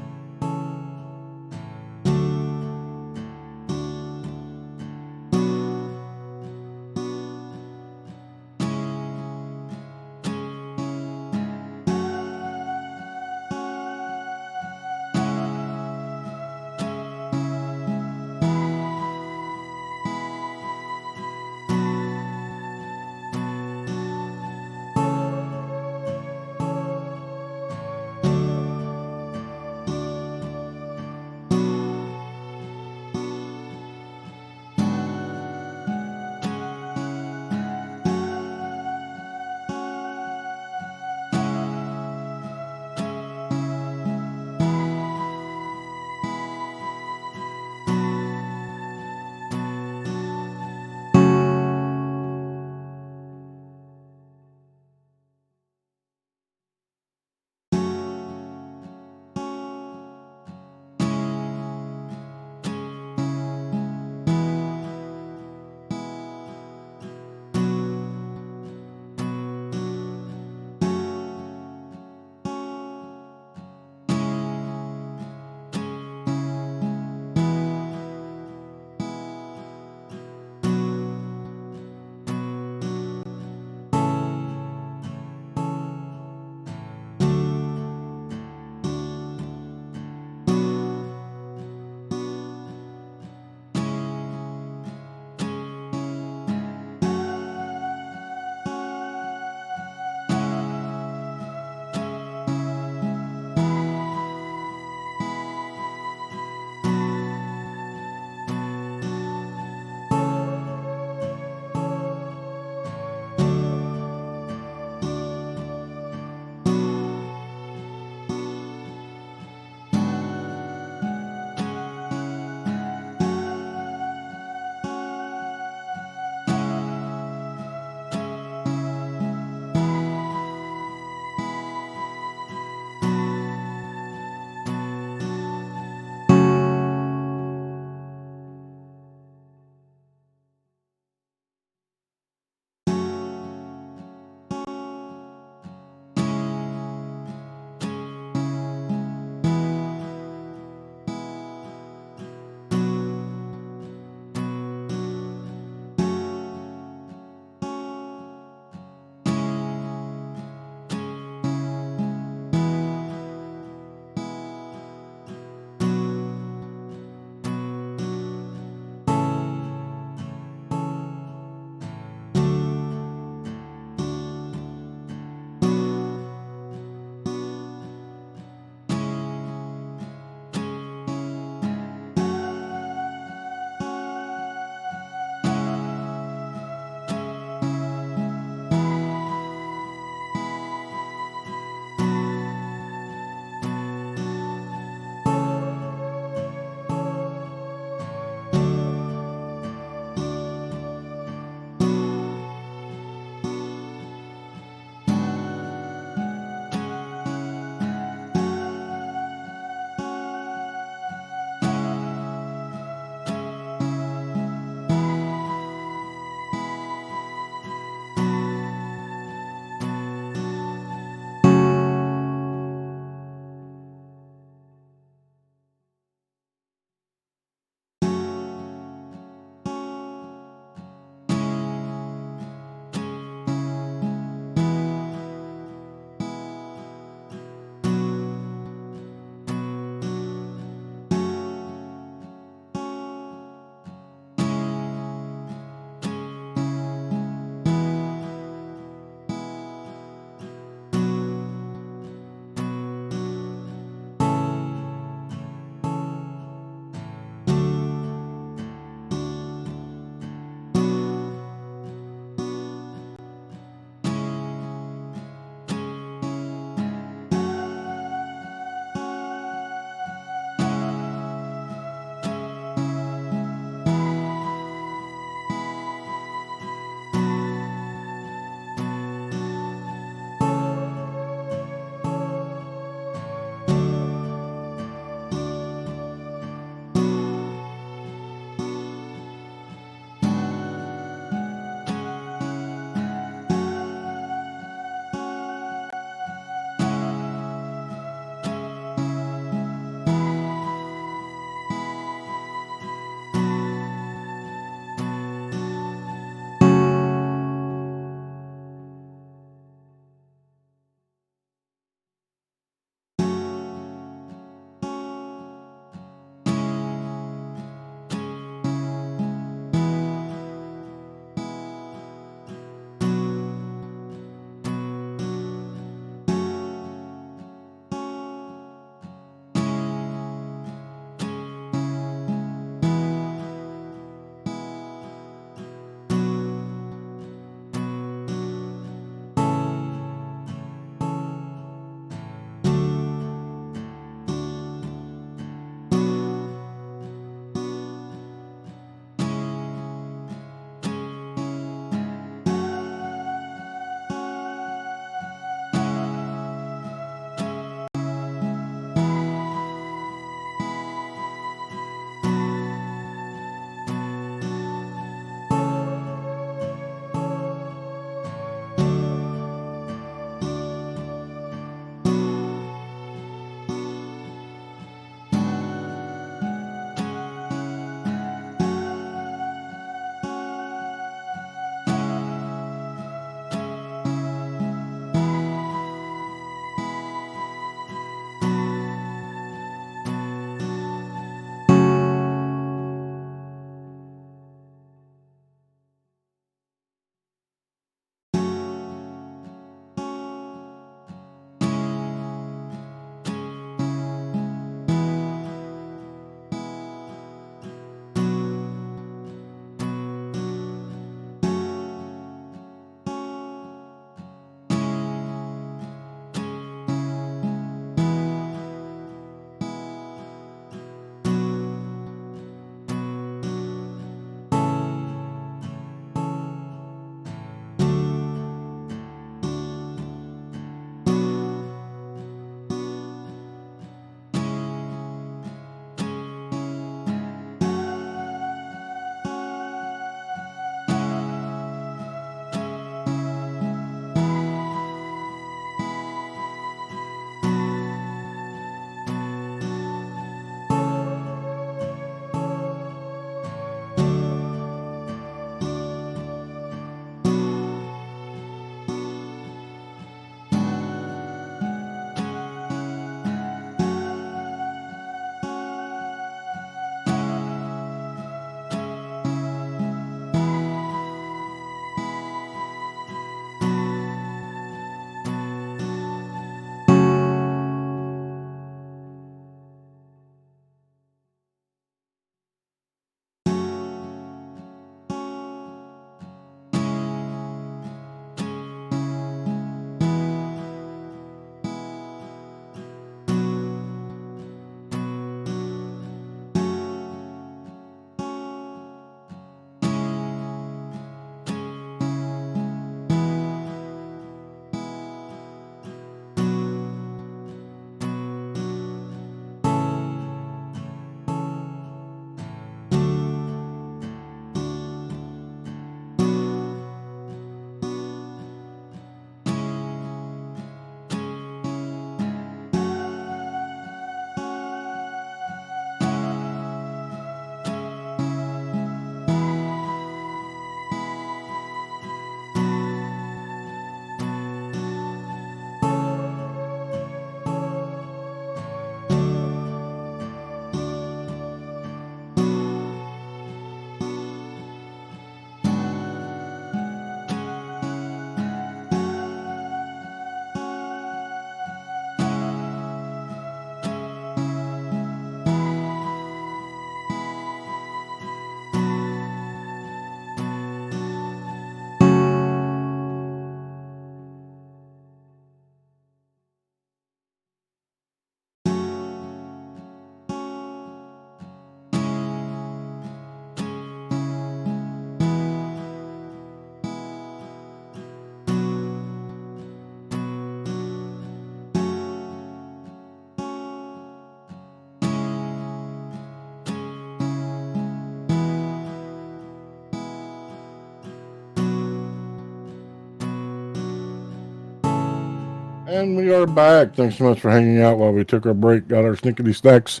And we are back. Thanks so much for hanging out while we took our break, got our snickety snacks,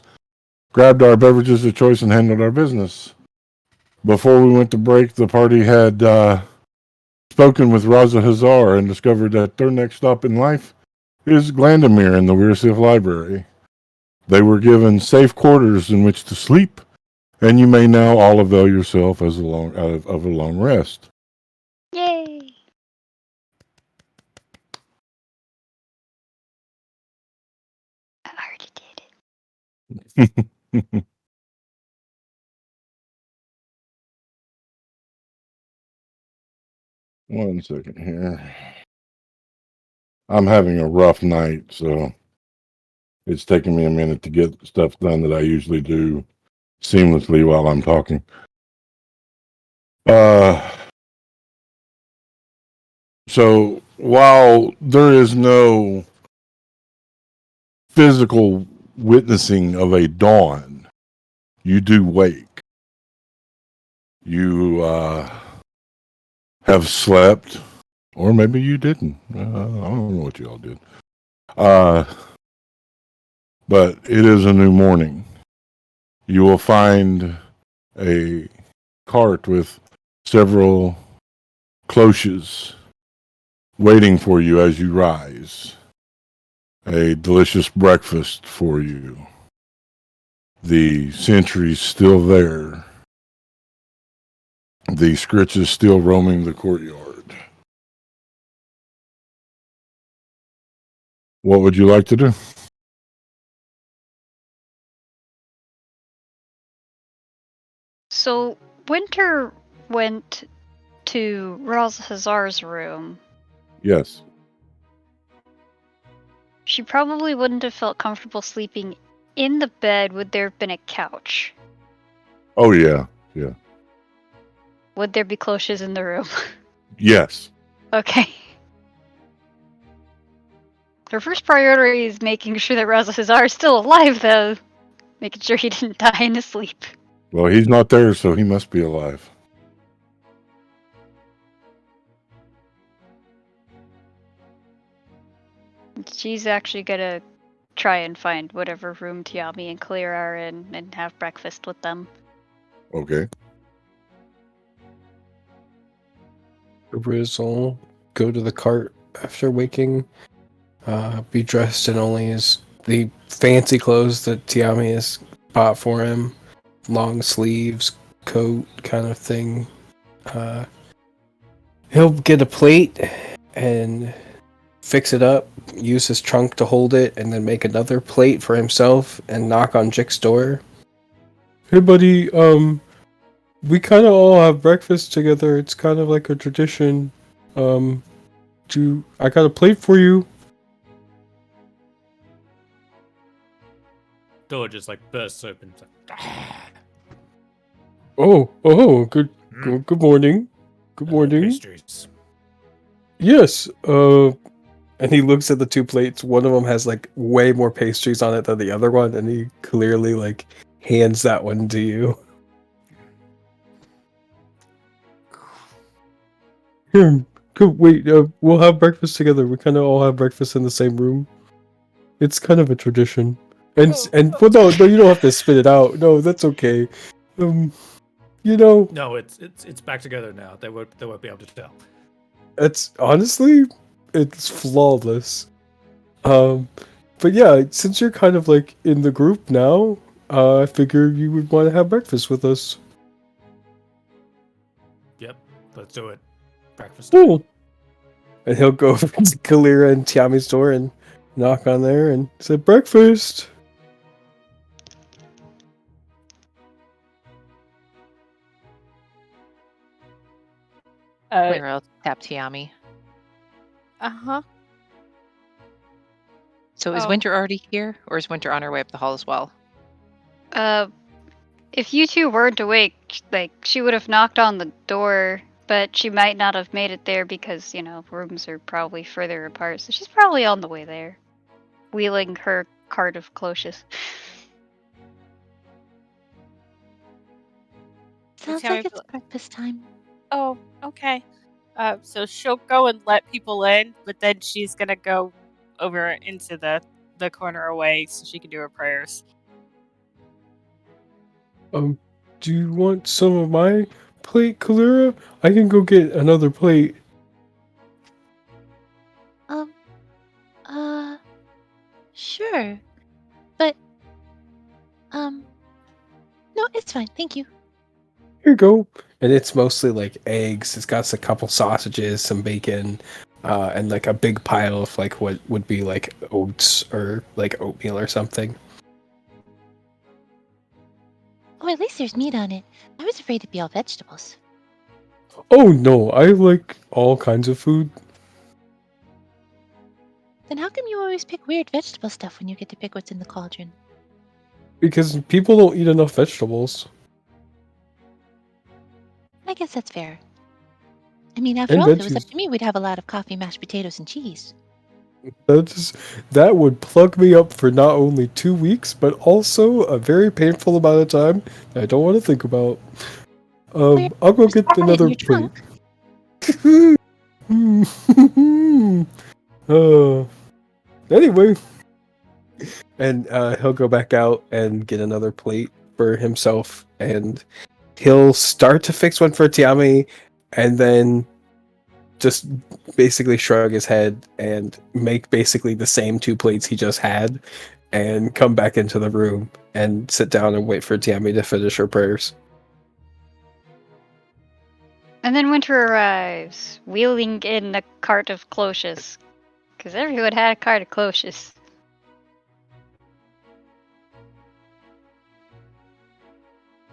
grabbed our beverages of choice, and handled our business. Before we went to break, the party had spoken with Raza Hazar and discovered that their next stop in life is Glandamir in the Weirsif Library. They were given safe quarters in which to sleep, and you may now all avail yourself of a long rest. Yay! I already did it. One second here. I'm having a rough night, so it's taking me a minute to get stuff done that I usually do seamlessly while I'm talking. So while there is no physical witnessing of a dawn, you do wake. You have slept, or maybe you didn't. I don't know what you all did. But it is a new morning. You will find a cart with several cloches waiting for you as you rise. A delicious breakfast for you. The sentry's still there. The scritch is still roaming the courtyard. What would you like to do? So Winter went to Raz Hazar's room. Yes. She probably wouldn't have felt comfortable sleeping in the bed. Would there have been a couch? Oh, yeah. Yeah. Would there be cloches in the room? Yes. Okay. Her first priority is making sure that Raz Hazar is still alive, though. Making sure he didn't die in his sleep. Well, he's not there, so he must be alive. She's actually gonna try and find whatever room Tiami and Clear are in and have breakfast with them. Okay. Riz will go to the cart after waking, be dressed in only the fancy clothes that Tiami has bought for him, long sleeves, coat kind of thing. He'll get a plate and fix it up, use his trunk to hold it, and then make another plate for himself and knock on Jick's door. Hey buddy, we kind of all have breakfast together. It's kind of like a tradition. I got a plate for you. Door just like bursts open. It's like, Good morning. Good morning. Pastries. Yes, and he looks at the two plates. One of them has like way more pastries on it than the other one, and he clearly like hands that one to you. Here, wait, we'll have breakfast together. We kind of all have breakfast in the same room. It's kind of a tradition. Well, no, you don't have to spit it out. No, that's okay. No, it's back together now. They won't be able to tell. It's honestly, it's flawless. But yeah, since you're kind of like in the group now, I figure you would want to have breakfast with us. Yep, let's do it. Breakfast. Cool. And he'll go over to Kalira and Tiami's door and knock on there and say breakfast. Clear out, tap Tiami. Uh-huh. So is Oh. Winter already here, or is Winter on her way up the hall as well? If you two weren't awake, like, she would have knocked on the door, but she might not have made it there because, rooms are probably further apart, so she's probably on the way there. Wheeling her cart of cloches. Sounds Tell like me it's breakfast time. Oh, okay. So she'll go and let people in, but then she's gonna go over into the corner away so she can do her prayers. Do you want some of my plate, Kalira? I can go get another plate. Sure. But, no, it's fine. Thank you. Here you go. And it's mostly like eggs. It's got a couple sausages, some bacon, and like a big pile of like what would be like oats or like oatmeal or something. Oh, at least there's meat on it. I was afraid it'd be all vegetables. Oh no, I like all kinds of food. Then how come you always pick weird vegetable stuff when you get to pick what's in the cauldron? Because people don't eat enough vegetables. I guess that's fair. I mean, after And all, if it was up veggies. to me, we'd have a lot of coffee, mashed potatoes, and cheese. That would plug me up for not only 2 weeks, but also a very painful amount of time that I don't want to think about. I'll go get Just add it in another your plate. trunk. Anyway. And he'll go back out and get another plate for himself, and he'll start to fix one for Tiami, and then just basically shrug his head and make basically the same 2 plates he just had, and come back into the room and sit down and wait for Tiami to finish her prayers. And then winter arrives, wheeling in a cart of cloches. Because everyone had a cart of cloches.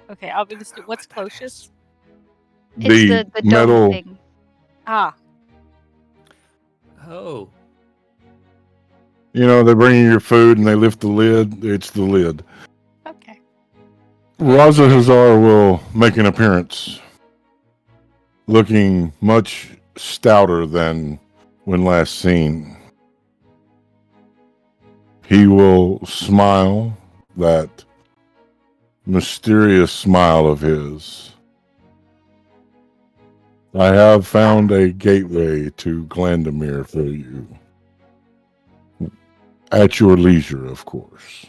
Okay, I'll be the what's closest? It's The the dome metal. thing. Ah, Oh. You know, they bring you your food and they lift the lid. It's the lid. okay. Raza Hazar will make an appearance, looking much stouter than when last seen. He will smile that mysterious smile of his. I have found a gateway to Glandamere for you. At your leisure, of course.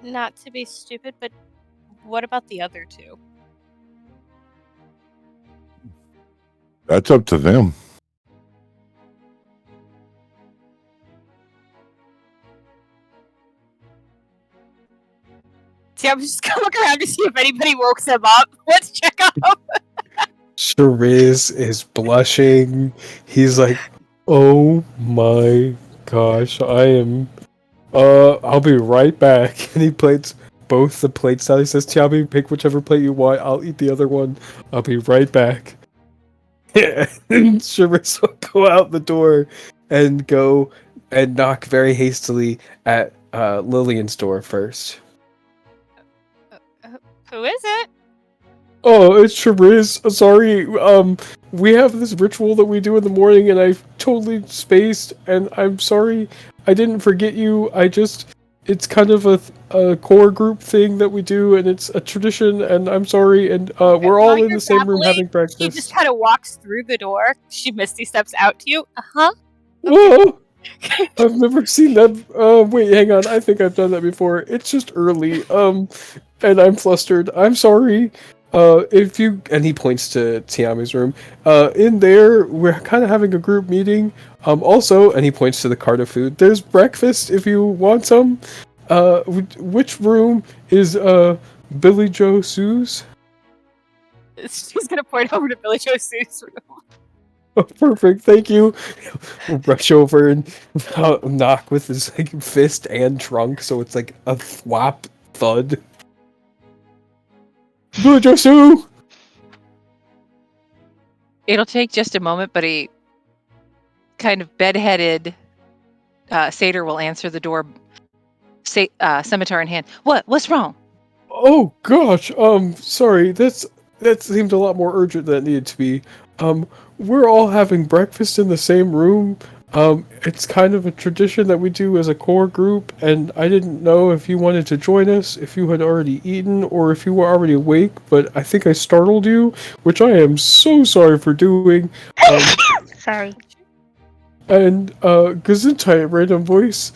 Not to be stupid, but what about the other 2? That's up to them. See, I'm just gonna look around to see if anybody woke them up. Let's check up. Shariz is blushing. He's like, "Oh my gosh, I am. I'll be right back." And he plates both the plates out. He says, "Tiami, pick whichever plate you want. I'll eat the other one. I'll be right back." Yeah, and Shariz will go out the door and go and knock very hastily at Lillian's door first. Who is it? Oh, it's Shariz. Sorry, we have this ritual that we do in the morning, and I totally spaced, and I'm sorry. I didn't forget you. It's kind of a core group thing that we do, and it's a tradition, and I'm sorry, and we're all While in you're the same room babbling, having She breakfast. just kind of walks through the door. She misty steps out to you. Whoa! I've never seen that. Wait, hang on. I think I've done that before. It's just early. And I'm flustered. I'm sorry. If you, and he points to Tiami's room. In there, we're kind of having a group meeting. Also, and he points to the cart of food. There's breakfast if you want some. Which room is Billy Joe Sue's? She's gonna point over to Billy Joe Sue's room. Oh, perfect, thank you. We'll rush over and knock with his like fist and trunk, so it's like a thwap thud. Billy Joe Sue! It'll take just a moment, but a kind of bedheaded satyr will answer the door, scimitar in hand. What's wrong? Oh gosh, sorry, that seemed a lot more urgent than it needed to be. We're all having breakfast in the same room. It's kind of a tradition that we do as a core group, and I didn't know if you wanted to join us, if you had already eaten, or if you were already awake, but I think I startled you, which I am so sorry for doing. Sorry. And Gesundheit, random voice.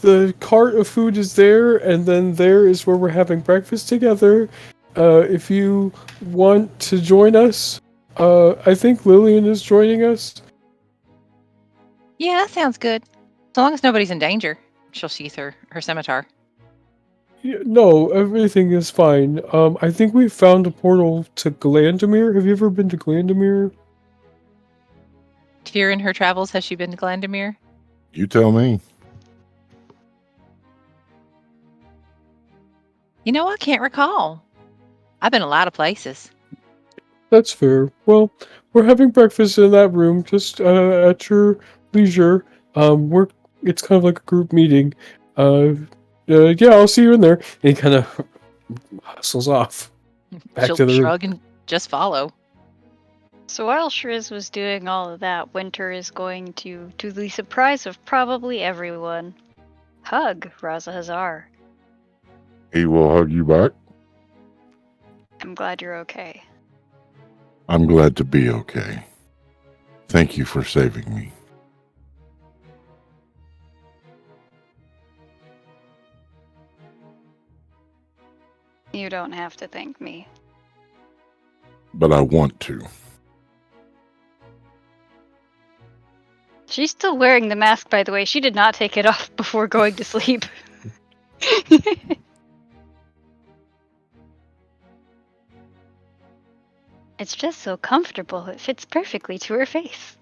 The cart of food is there, and then there is where we're having breakfast together. If you want to join us, I think Lillian is joining us. Yeah, that sounds good. So long as nobody's in danger, she'll sheath her scimitar. Yeah, no, everything is fine. I think we found a portal to Glandamere. Have you ever been to Glandamere? During her travels, has she been to Glandamere? You tell me. You know, I can't recall. I've been a lot of places. That's fair. Well, we're having breakfast in that room, just at your leisure. It's kind of like a group meeting. Yeah, I'll see you in there. And he kind of hustles off back She'll to the room. shrug and just follow. So while Shriz was doing all of that, Winter is going to the surprise of probably everyone, hug Raza Hazar. He will hug you back. I'm glad you're okay. I'm glad to be okay. Thank you for saving me. You don't have to thank me. But I want to. She's still wearing the mask, by the way. She did not take it off before going to sleep. It's just so comfortable. It fits perfectly to her face.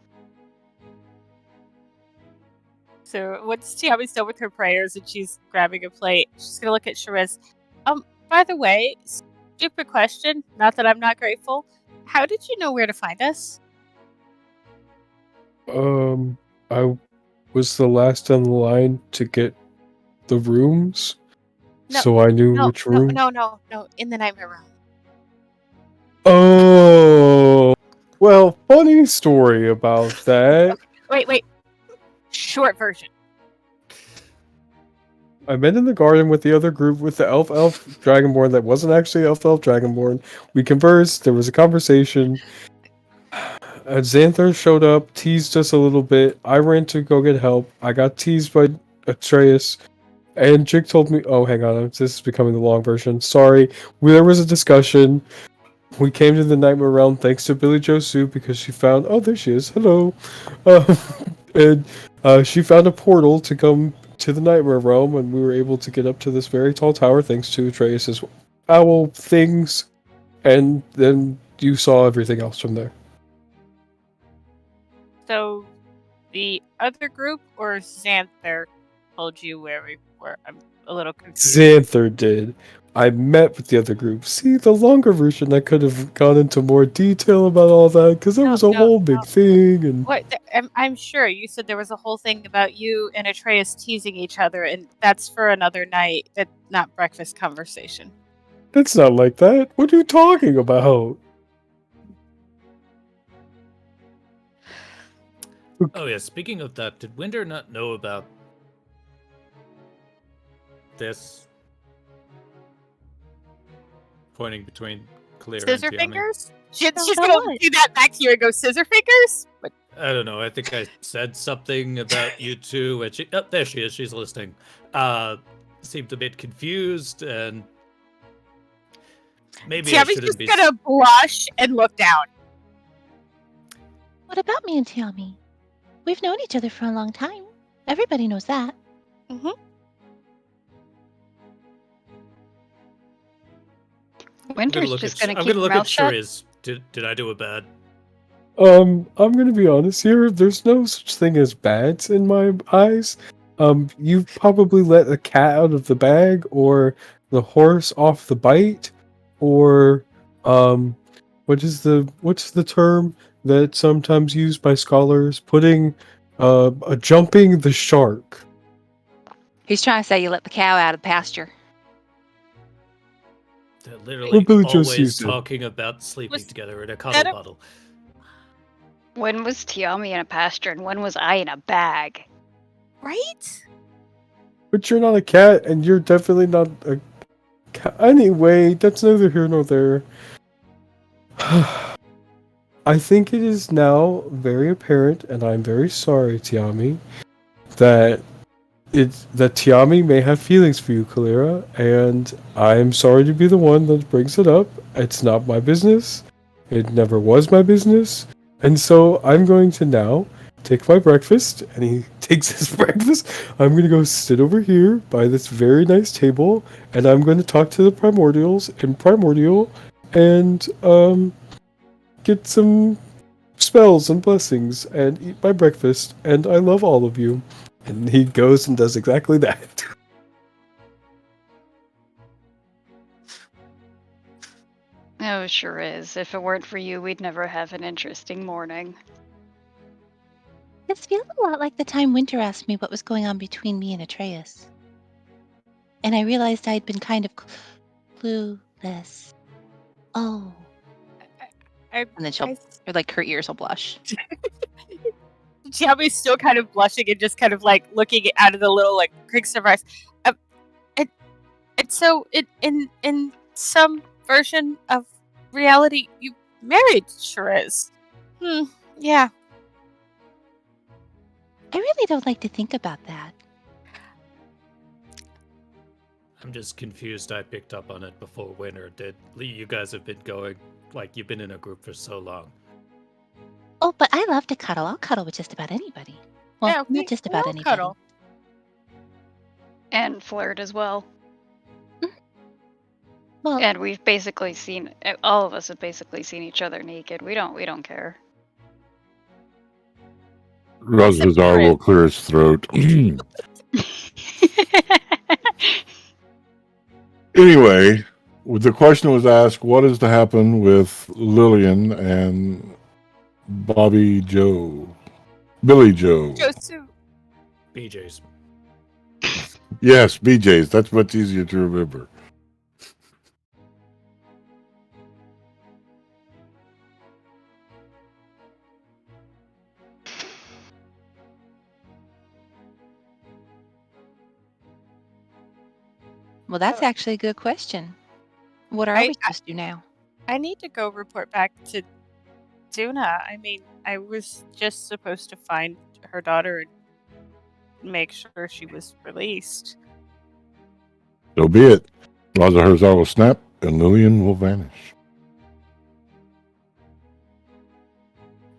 So once Tiami's done with her prayers and she's grabbing a plate, she's gonna look at Shariz. By the way, stupid question. Not that I'm not grateful. How did you know where to find us? I was the last on the line to get the rooms, No, so I knew which room. No. In the nightmare room. Oh, well, funny story about that. Wait. Short version. I met in the garden with the other group with the elf dragonborn that wasn't actually elf dragonborn. We conversed. There was a conversation. Xanther showed up, teased us a little bit. I ran to go get help. I got teased by Atreus. And Jig told me, oh, hang on, this is becoming the long version. Sorry. There was a discussion. We came to the Nightmare Realm thanks to Billy Joe Sue because she found, oh, there she is. Hello. And she found a portal to come to the Nightmare Realm, and we were able to get up to this very tall tower thanks to Atreus's owl things. And then you saw everything else from there. So the other group or Xanther told you where we were? I'm a little confused. Xanther did. I met with the other group. See, the longer version, I could have gone into more detail about all that, because there was a whole big thing. And What? I'm sure you said there was a whole thing about you and Atreus teasing each other, and that's for another night. That's not breakfast conversation. It's not like that. What are you talking about? Oh yeah, speaking of that, did Winder not know about this? Pointing between Clear Scissor and Tiami. fingers? She's So gonna what? do that back here and go scissor fingers? But I don't know. I think I said something about you two, and oh, there she is. She's listening. Seemed a bit confused, and maybe I Tiami's shouldn't just be. gonna blush and look down. What about me and Tiami? We've known each other for a long time. Everybody knows that. Mm-hmm. Winter's just gonna I'm keep gonna her look mouth at shut. Shariz. Did I do a bad? I'm gonna be honest here. There's no such thing as bads in my eyes. You probably let a cat out of the bag, or the horse off the bite, or what's the term that's sometimes used by scholars? Putting jumping the shark. He's trying to say you let the cow out of the pasture. They're literally Billy Joe always said. talking about sleeping Was together in a that cuddle a- bottle. When was Tiami in a pasture and when was I in a bag? Right? But you're not a cat, and you're definitely not a cat. Anyway, that's neither here nor there. I think it is now very apparent, and I'm very sorry, Tiami, that Tiami may have feelings for you, Kalira, and I'm sorry to be the one that brings it up. It's not my business. It never was my business. And so I'm going to now take my breakfast, and he takes his breakfast. I'm going to go sit over here by this very nice table, and I'm going to talk to the Primordials in Primordial and get some spells and blessings and eat my breakfast, and I love all of you. And he goes and does exactly that. Oh, sure is. If it weren't for you, we'd never have an interesting morning. This feels a lot like the time Winter asked me what was going on between me and Atreus. And I realized I'd been kind of clueless. Oh. I, And then I, or like her ears will blush. Tiami's still kind of blushing and just kind of like looking out of the little like creaks of her eyes. And so in some version of reality, you married Shiraz. Yeah. I really don't like to think about that. I'm just confused. I picked up on it before Winter did. You guys have been going, like, you've been in a group for so long. Oh, but I love to cuddle. I'll cuddle with just about anybody. Well, Yeah, not just we about all anybody. cuddle. And flirt as well. Well, And we've basically seen, all of us have basically seen each other naked. We don't care. Razazar will clear his throat. Anyway, the question was asked, what is to happen with Lillian and Billy Joe? Josu. BJ's. Yes, BJ's. That's much easier to remember. Well, that's actually a good question. What are we supposed to do now? I need to go report back to Duna. I mean, I was just supposed to find her daughter and make sure she was released. So be it. Razahar will snap and Lillian will vanish.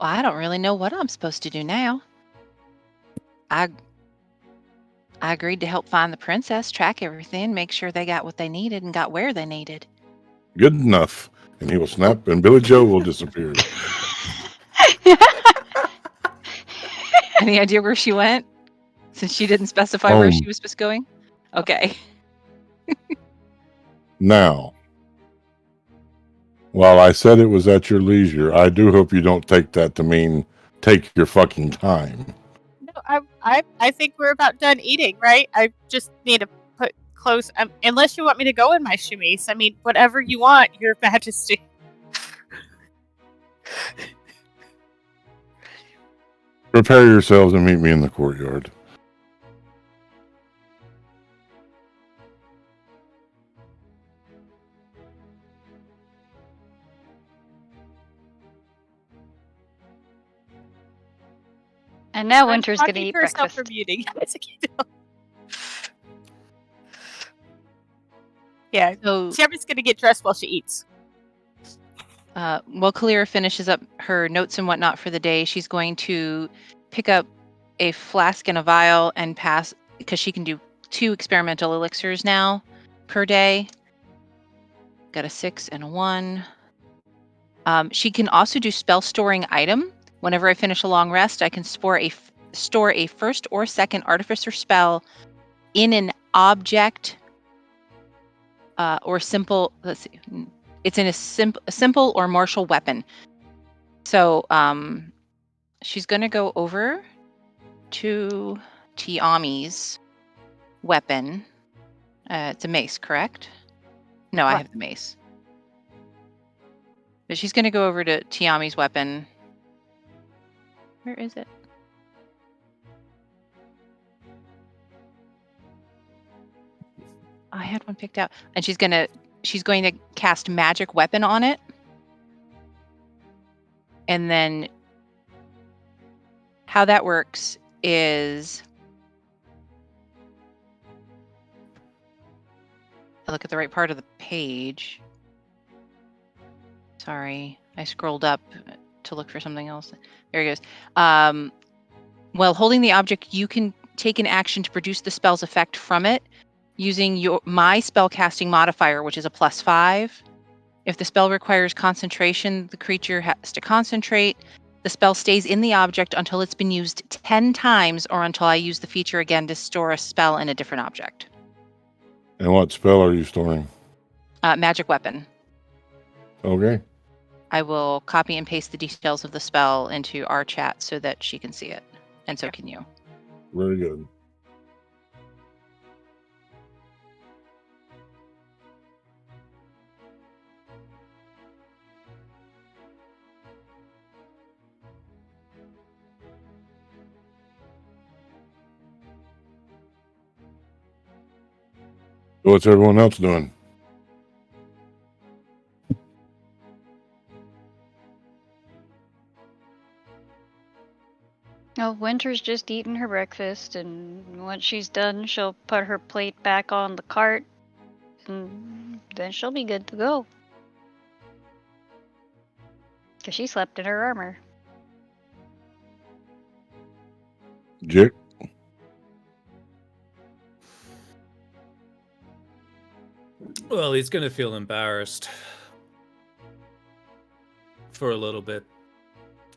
Well, I don't really know what I'm supposed to do now. I agreed to help find the princess, track everything, make sure they got what they needed and got where they needed. Good enough. And he will snap and Billy Joe will disappear. Any idea where she went? Since she didn't specify where she was supposed to going? Okay. Now, while I said it was at your leisure, I do hope you don't take that to mean take your fucking time. No, I think we're about done eating, right? I just need to put clothes. Unless you want me to go in my chemise. I mean, whatever you want, Your Majesty. Prepare yourselves and meet me in the courtyard. And now Winter's gonna eat breakfast. From eating. Yeah, So Tiami's gonna get dressed while she eats. while Kalira finishes up her notes and whatnot for the day, she's going to pick up a flask and a vial and pass, because she can do 2 experimental elixirs now per day. Got a 6 and a 1. She can also do spell storing item. Whenever I finish a long rest, I can store a first or second artificer spell in an object or simple. Let's see. It's in a simple or martial weapon. So she's going to go over to Tiami's weapon. It's a mace, correct? No, I have the mace. But she's going to go over to Tiami's weapon. Where is it? I had one picked out. And she's going to cast magic weapon on it. And then how that works is I look at the right part of the page. Sorry, I scrolled up to look for something else. There it goes. While holding the object, you can take an action to produce the spell's effect from it using my spellcasting modifier, which is a +5. If the spell requires concentration, the creature has to concentrate. The spell stays in the object until it's been used 10 times or until I use the feature again to store a spell in a different object. And what spell are you storing? Magic weapon. Okay. I will copy and paste the details of the spell into our chat so that she can see it. And so can you. Very good. What's everyone else doing? Oh, Winter's just eaten her breakfast, and once she's done, she'll put her plate back on the cart, and then she'll be good to go. Because she slept in her armor. Jick? Well, he's going to feel embarrassed for a little bit.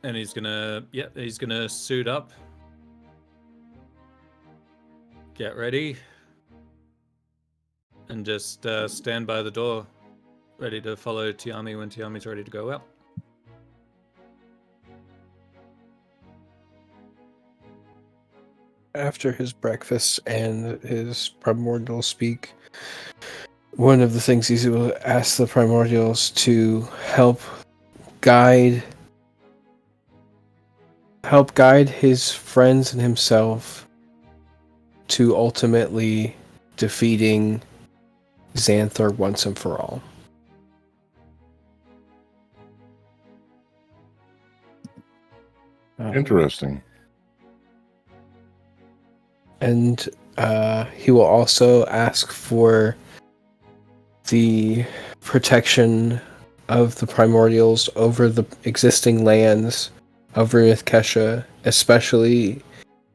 And he's going to suit up. Get ready. And just stand by the door, ready to follow Tiami when Tiami's ready to go out. After his breakfast and his primordial speak, one of the things he will ask the primordials to help guide his friends and himself to ultimately defeating Xanthor once and for all. Interesting. And he will also ask for the protection of the primordials over the existing lands of Ruth Kesha, especially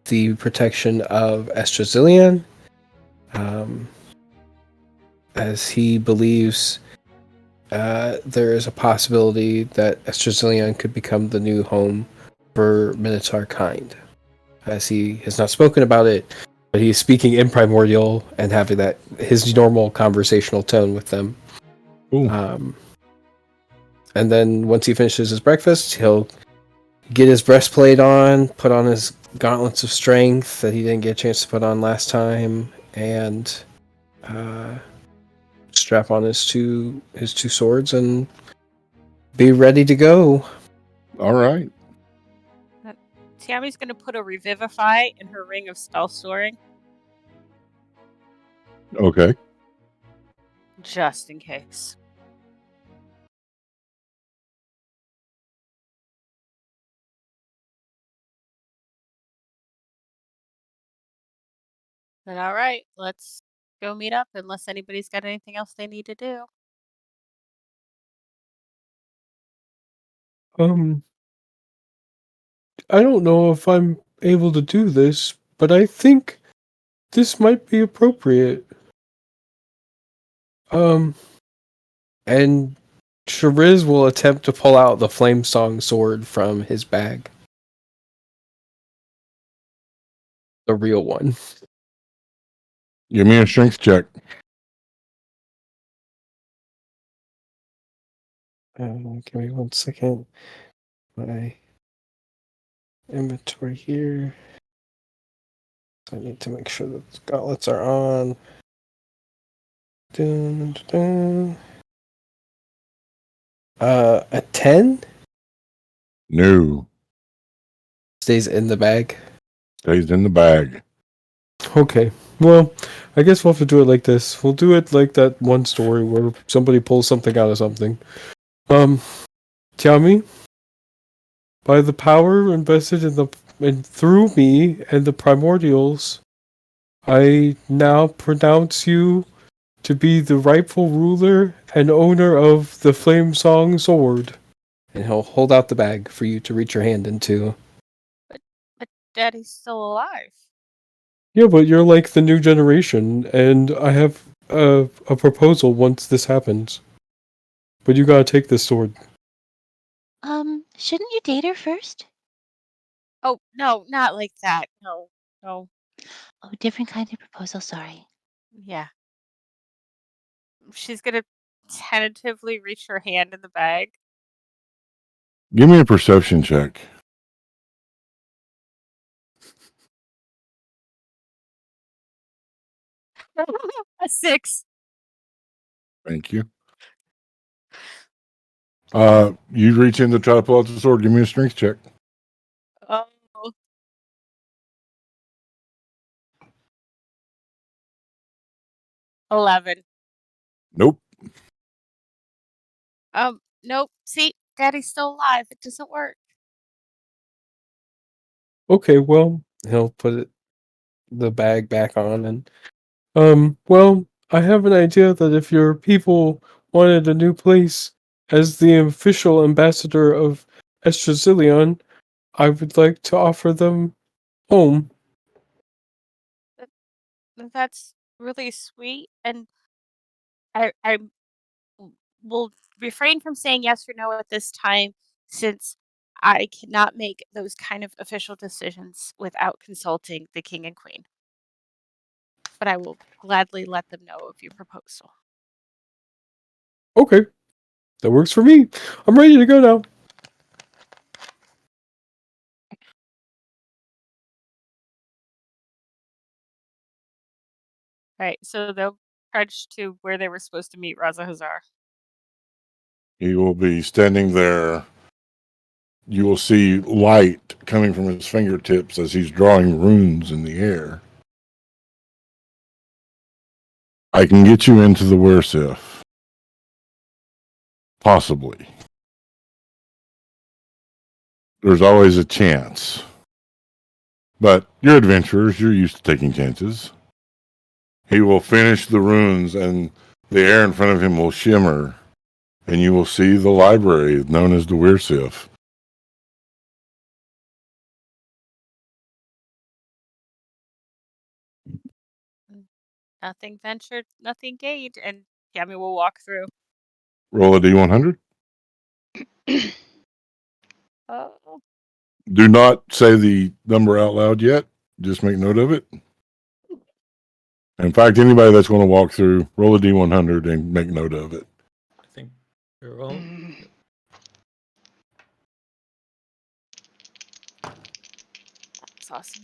the protection of Estrazilian, as he believes there is a possibility that Estrazilian could become the new home for Minotaur kind. As he has not spoken about it, but he's speaking in primordial and having that his normal conversational tone with them. Ooh. And then once he finishes his breakfast, he'll get his breastplate on, put on his gauntlets of strength that he didn't get a chance to put on last time, and strap on his two swords and be ready to go. All right. Tiami's going to put a Revivify in her ring of spell storing, Okay. just in case. Then all right, let's go meet up unless anybody's got anything else they need to do. I don't know if I'm able to do this, but I think this might be appropriate. And Shariz will attempt to pull out the Flamesong sword from his bag. The real one. Give me a strength check. Give me 1 second. My inventory here. I need to make sure that the gauntlets are on. Dun, dun, dun. A 10 No. stays in the bag. Stays in the bag. Okay. Well, I guess we'll have to do it like this. We'll do it like that one story where somebody pulls something out of something. Tiami, by the power invested in through me and the primordials, I now pronounce you to be the rightful ruler and owner of the Flame Song Sword. And he'll hold out the bag for you to reach your hand into. But Daddy's still alive. Yeah, but you're like the new generation, and I have a proposal once this happens. But you gotta take this sword. Shouldn't you date her first? Oh, no, not like that. No, no. Oh, different kind of proposal, sorry. Yeah. She's gonna tentatively reach her hand in the bag. Give me a perception check. A 6. Thank you. You reach in to try to pull out the sword. Give me a strength check. Oh. 11. Nope. Nope. See, Daddy's still alive. It doesn't work. Okay, well, he'll put the bag back on and well, I have an idea that if your people wanted a new place as the official ambassador of Estrazilion, I would like to offer them home. That's really sweet, and I will refrain from saying yes or no at this time, since I cannot make those kind of official decisions without consulting the king and queen. But I will gladly let them know of your proposal. Okay, that works for me. I'm ready to go now. Right, so they'll trudge to where they were supposed to meet Raza Hazar. He will be standing there. You will see light coming from his fingertips as he's drawing runes in the air. I can get you into the Wersif. Possibly. There's always a chance. But you're adventurers. You're used to taking chances. He will finish the runes and the air in front of him will shimmer. And you will see the library known as the Wersif. Nothing ventured, nothing gained, and Tiami will walk through. Roll a D100. Oh. Do not say the number out loud yet. Just make note of it. In fact, anybody that's going to walk through, roll a D100 and make note of it. I think we're all. That's awesome.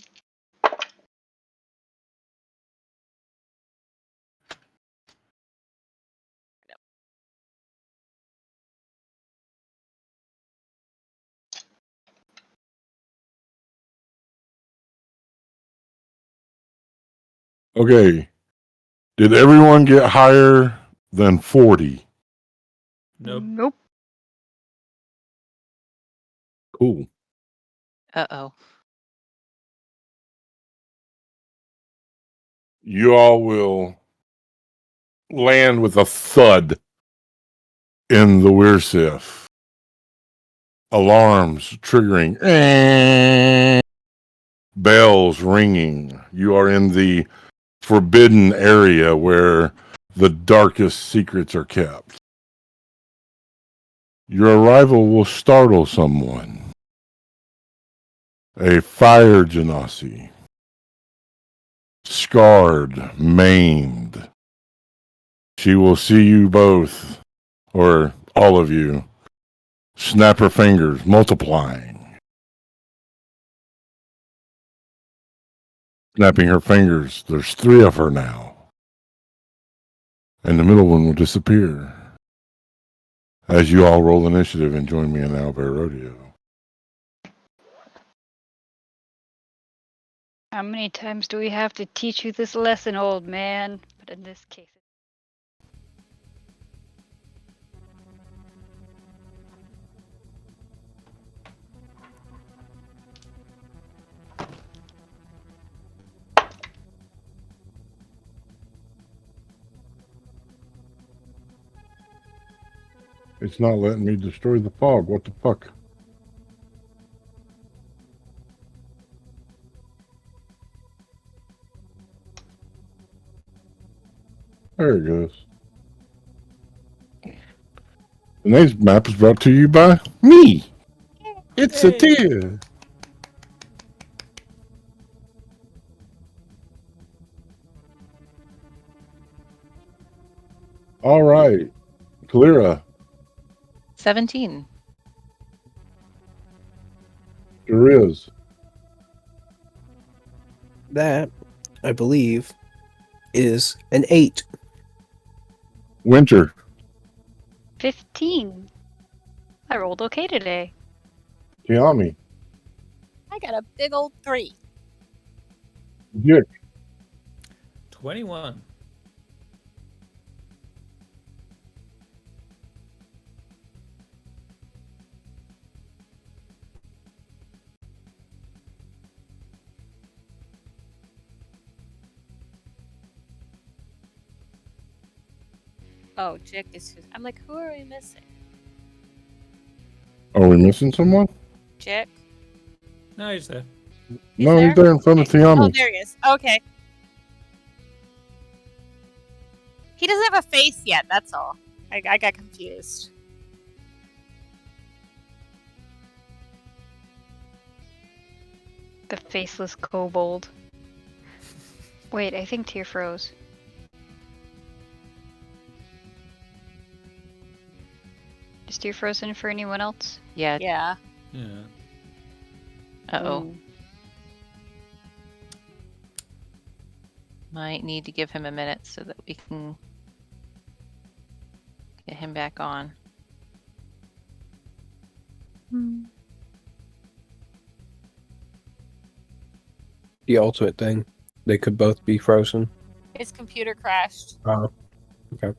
Okay. Did everyone get higher than 40? Nope. Nope. Cool. Uh-oh. You all will land with a thud in the Wersif. Alarms triggering. Bells ringing. You are in the forbidden area where the darkest secrets are kept. Your arrival will startle someone. A fire genasi. Scarred, maimed. She will see you both, or all of you, snap her fingers, multiplying. Snapping her fingers, there's 3 of her now. And the middle one will disappear. As you all roll initiative and join me in Owlbear Rodeo. How many times do we have to teach you this lesson, old man? But in this case, It's not letting me destroy the fog. What the fuck? There it goes. Today's map is brought to you by me. It's a Yay. tear. All right. Kalira, 17. Shariz, That, I believe, is an 8. Winter, 15. I rolled okay today. Tiami, I got a big old 3. Dick, 21. Oh, Jick is. I'm like, who are we missing? Are we missing someone? Jick? No, he's there. No, he's there in front of Okay. Oh, Tiami. there he is. Okay. He doesn't have a face yet, that's all. I got confused. The faceless kobold. Wait, I think Tyr froze. Is Tyr frozen for anyone else? Yeah. Yeah. Yeah. Uh-oh. Ooh. Might need to give him a minute so that we can get him back on. The ultimate thing. They could both be frozen. His computer crashed. Oh, okay.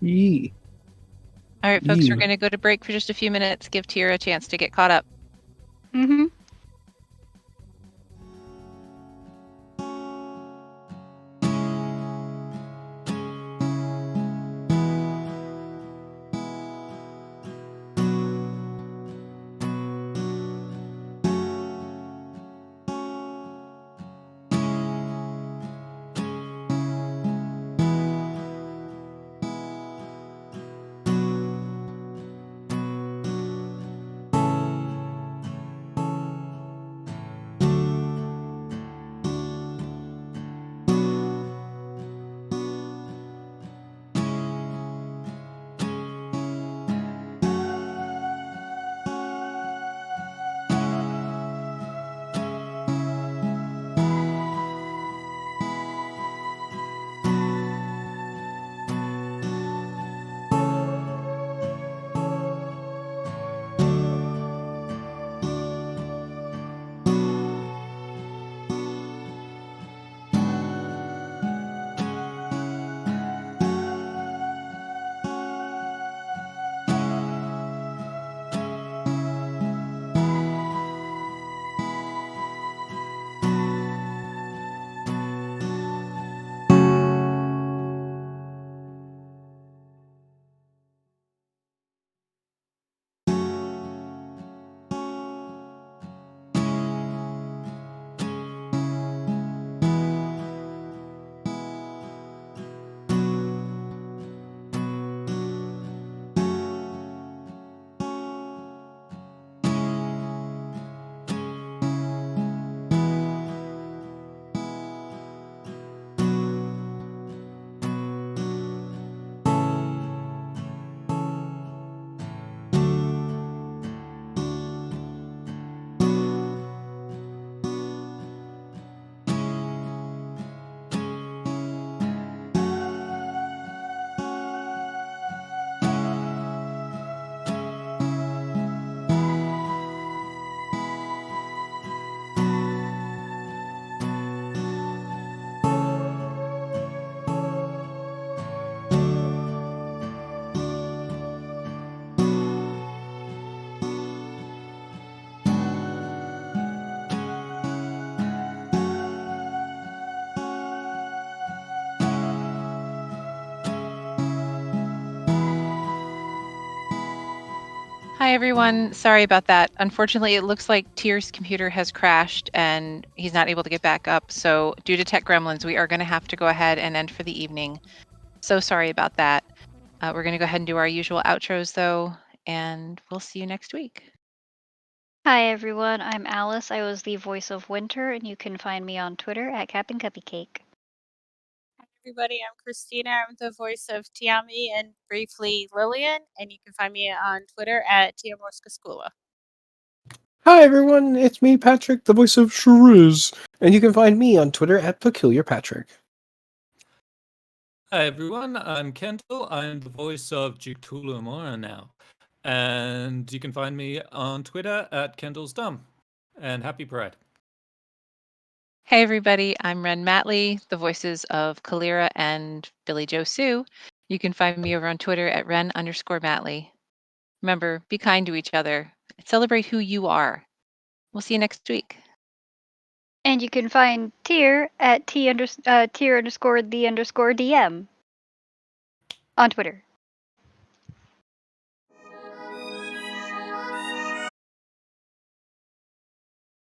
Yee. All right, folks, we're Yee. going to go to break for just a few minutes. Give Tyr a chance to get caught up. Mm-hmm. Hi, everyone. Sorry about that. Unfortunately, it looks like Tier's computer has crashed and he's not able to get back up. So, due to tech gremlins, we are going to have to go ahead and end for the evening. So sorry about that. We're going to go ahead and do our usual outros, though, and we'll see you next week. Hi everyone, I'm Alice. I was the voice of Winter, and you can find me on Twitter at Cap'n Cupcake. Hi, everybody. I'm Christina. I'm the voice of Tiami and briefly Lillian, and you can find me on Twitter at Tiamorskaskula. Hi everyone, it's me, Patrick, the voice of Shrews, and you can find me on Twitter at PeculiarPatrick. Hi everyone, I'm Kendall. I'm the voice of Jictula Mora now. And you can find me on Twitter at Kendall's Dumb. And happy Pride. Hey, everybody. I'm Ren Matley, the voices of Kalira and Billy Joe Sue. You can find me over on Twitter at Ren_Matley. Remember, be kind to each other. Celebrate who you are. We'll see you next week. And you can find Tier at tier_the_DM on Twitter.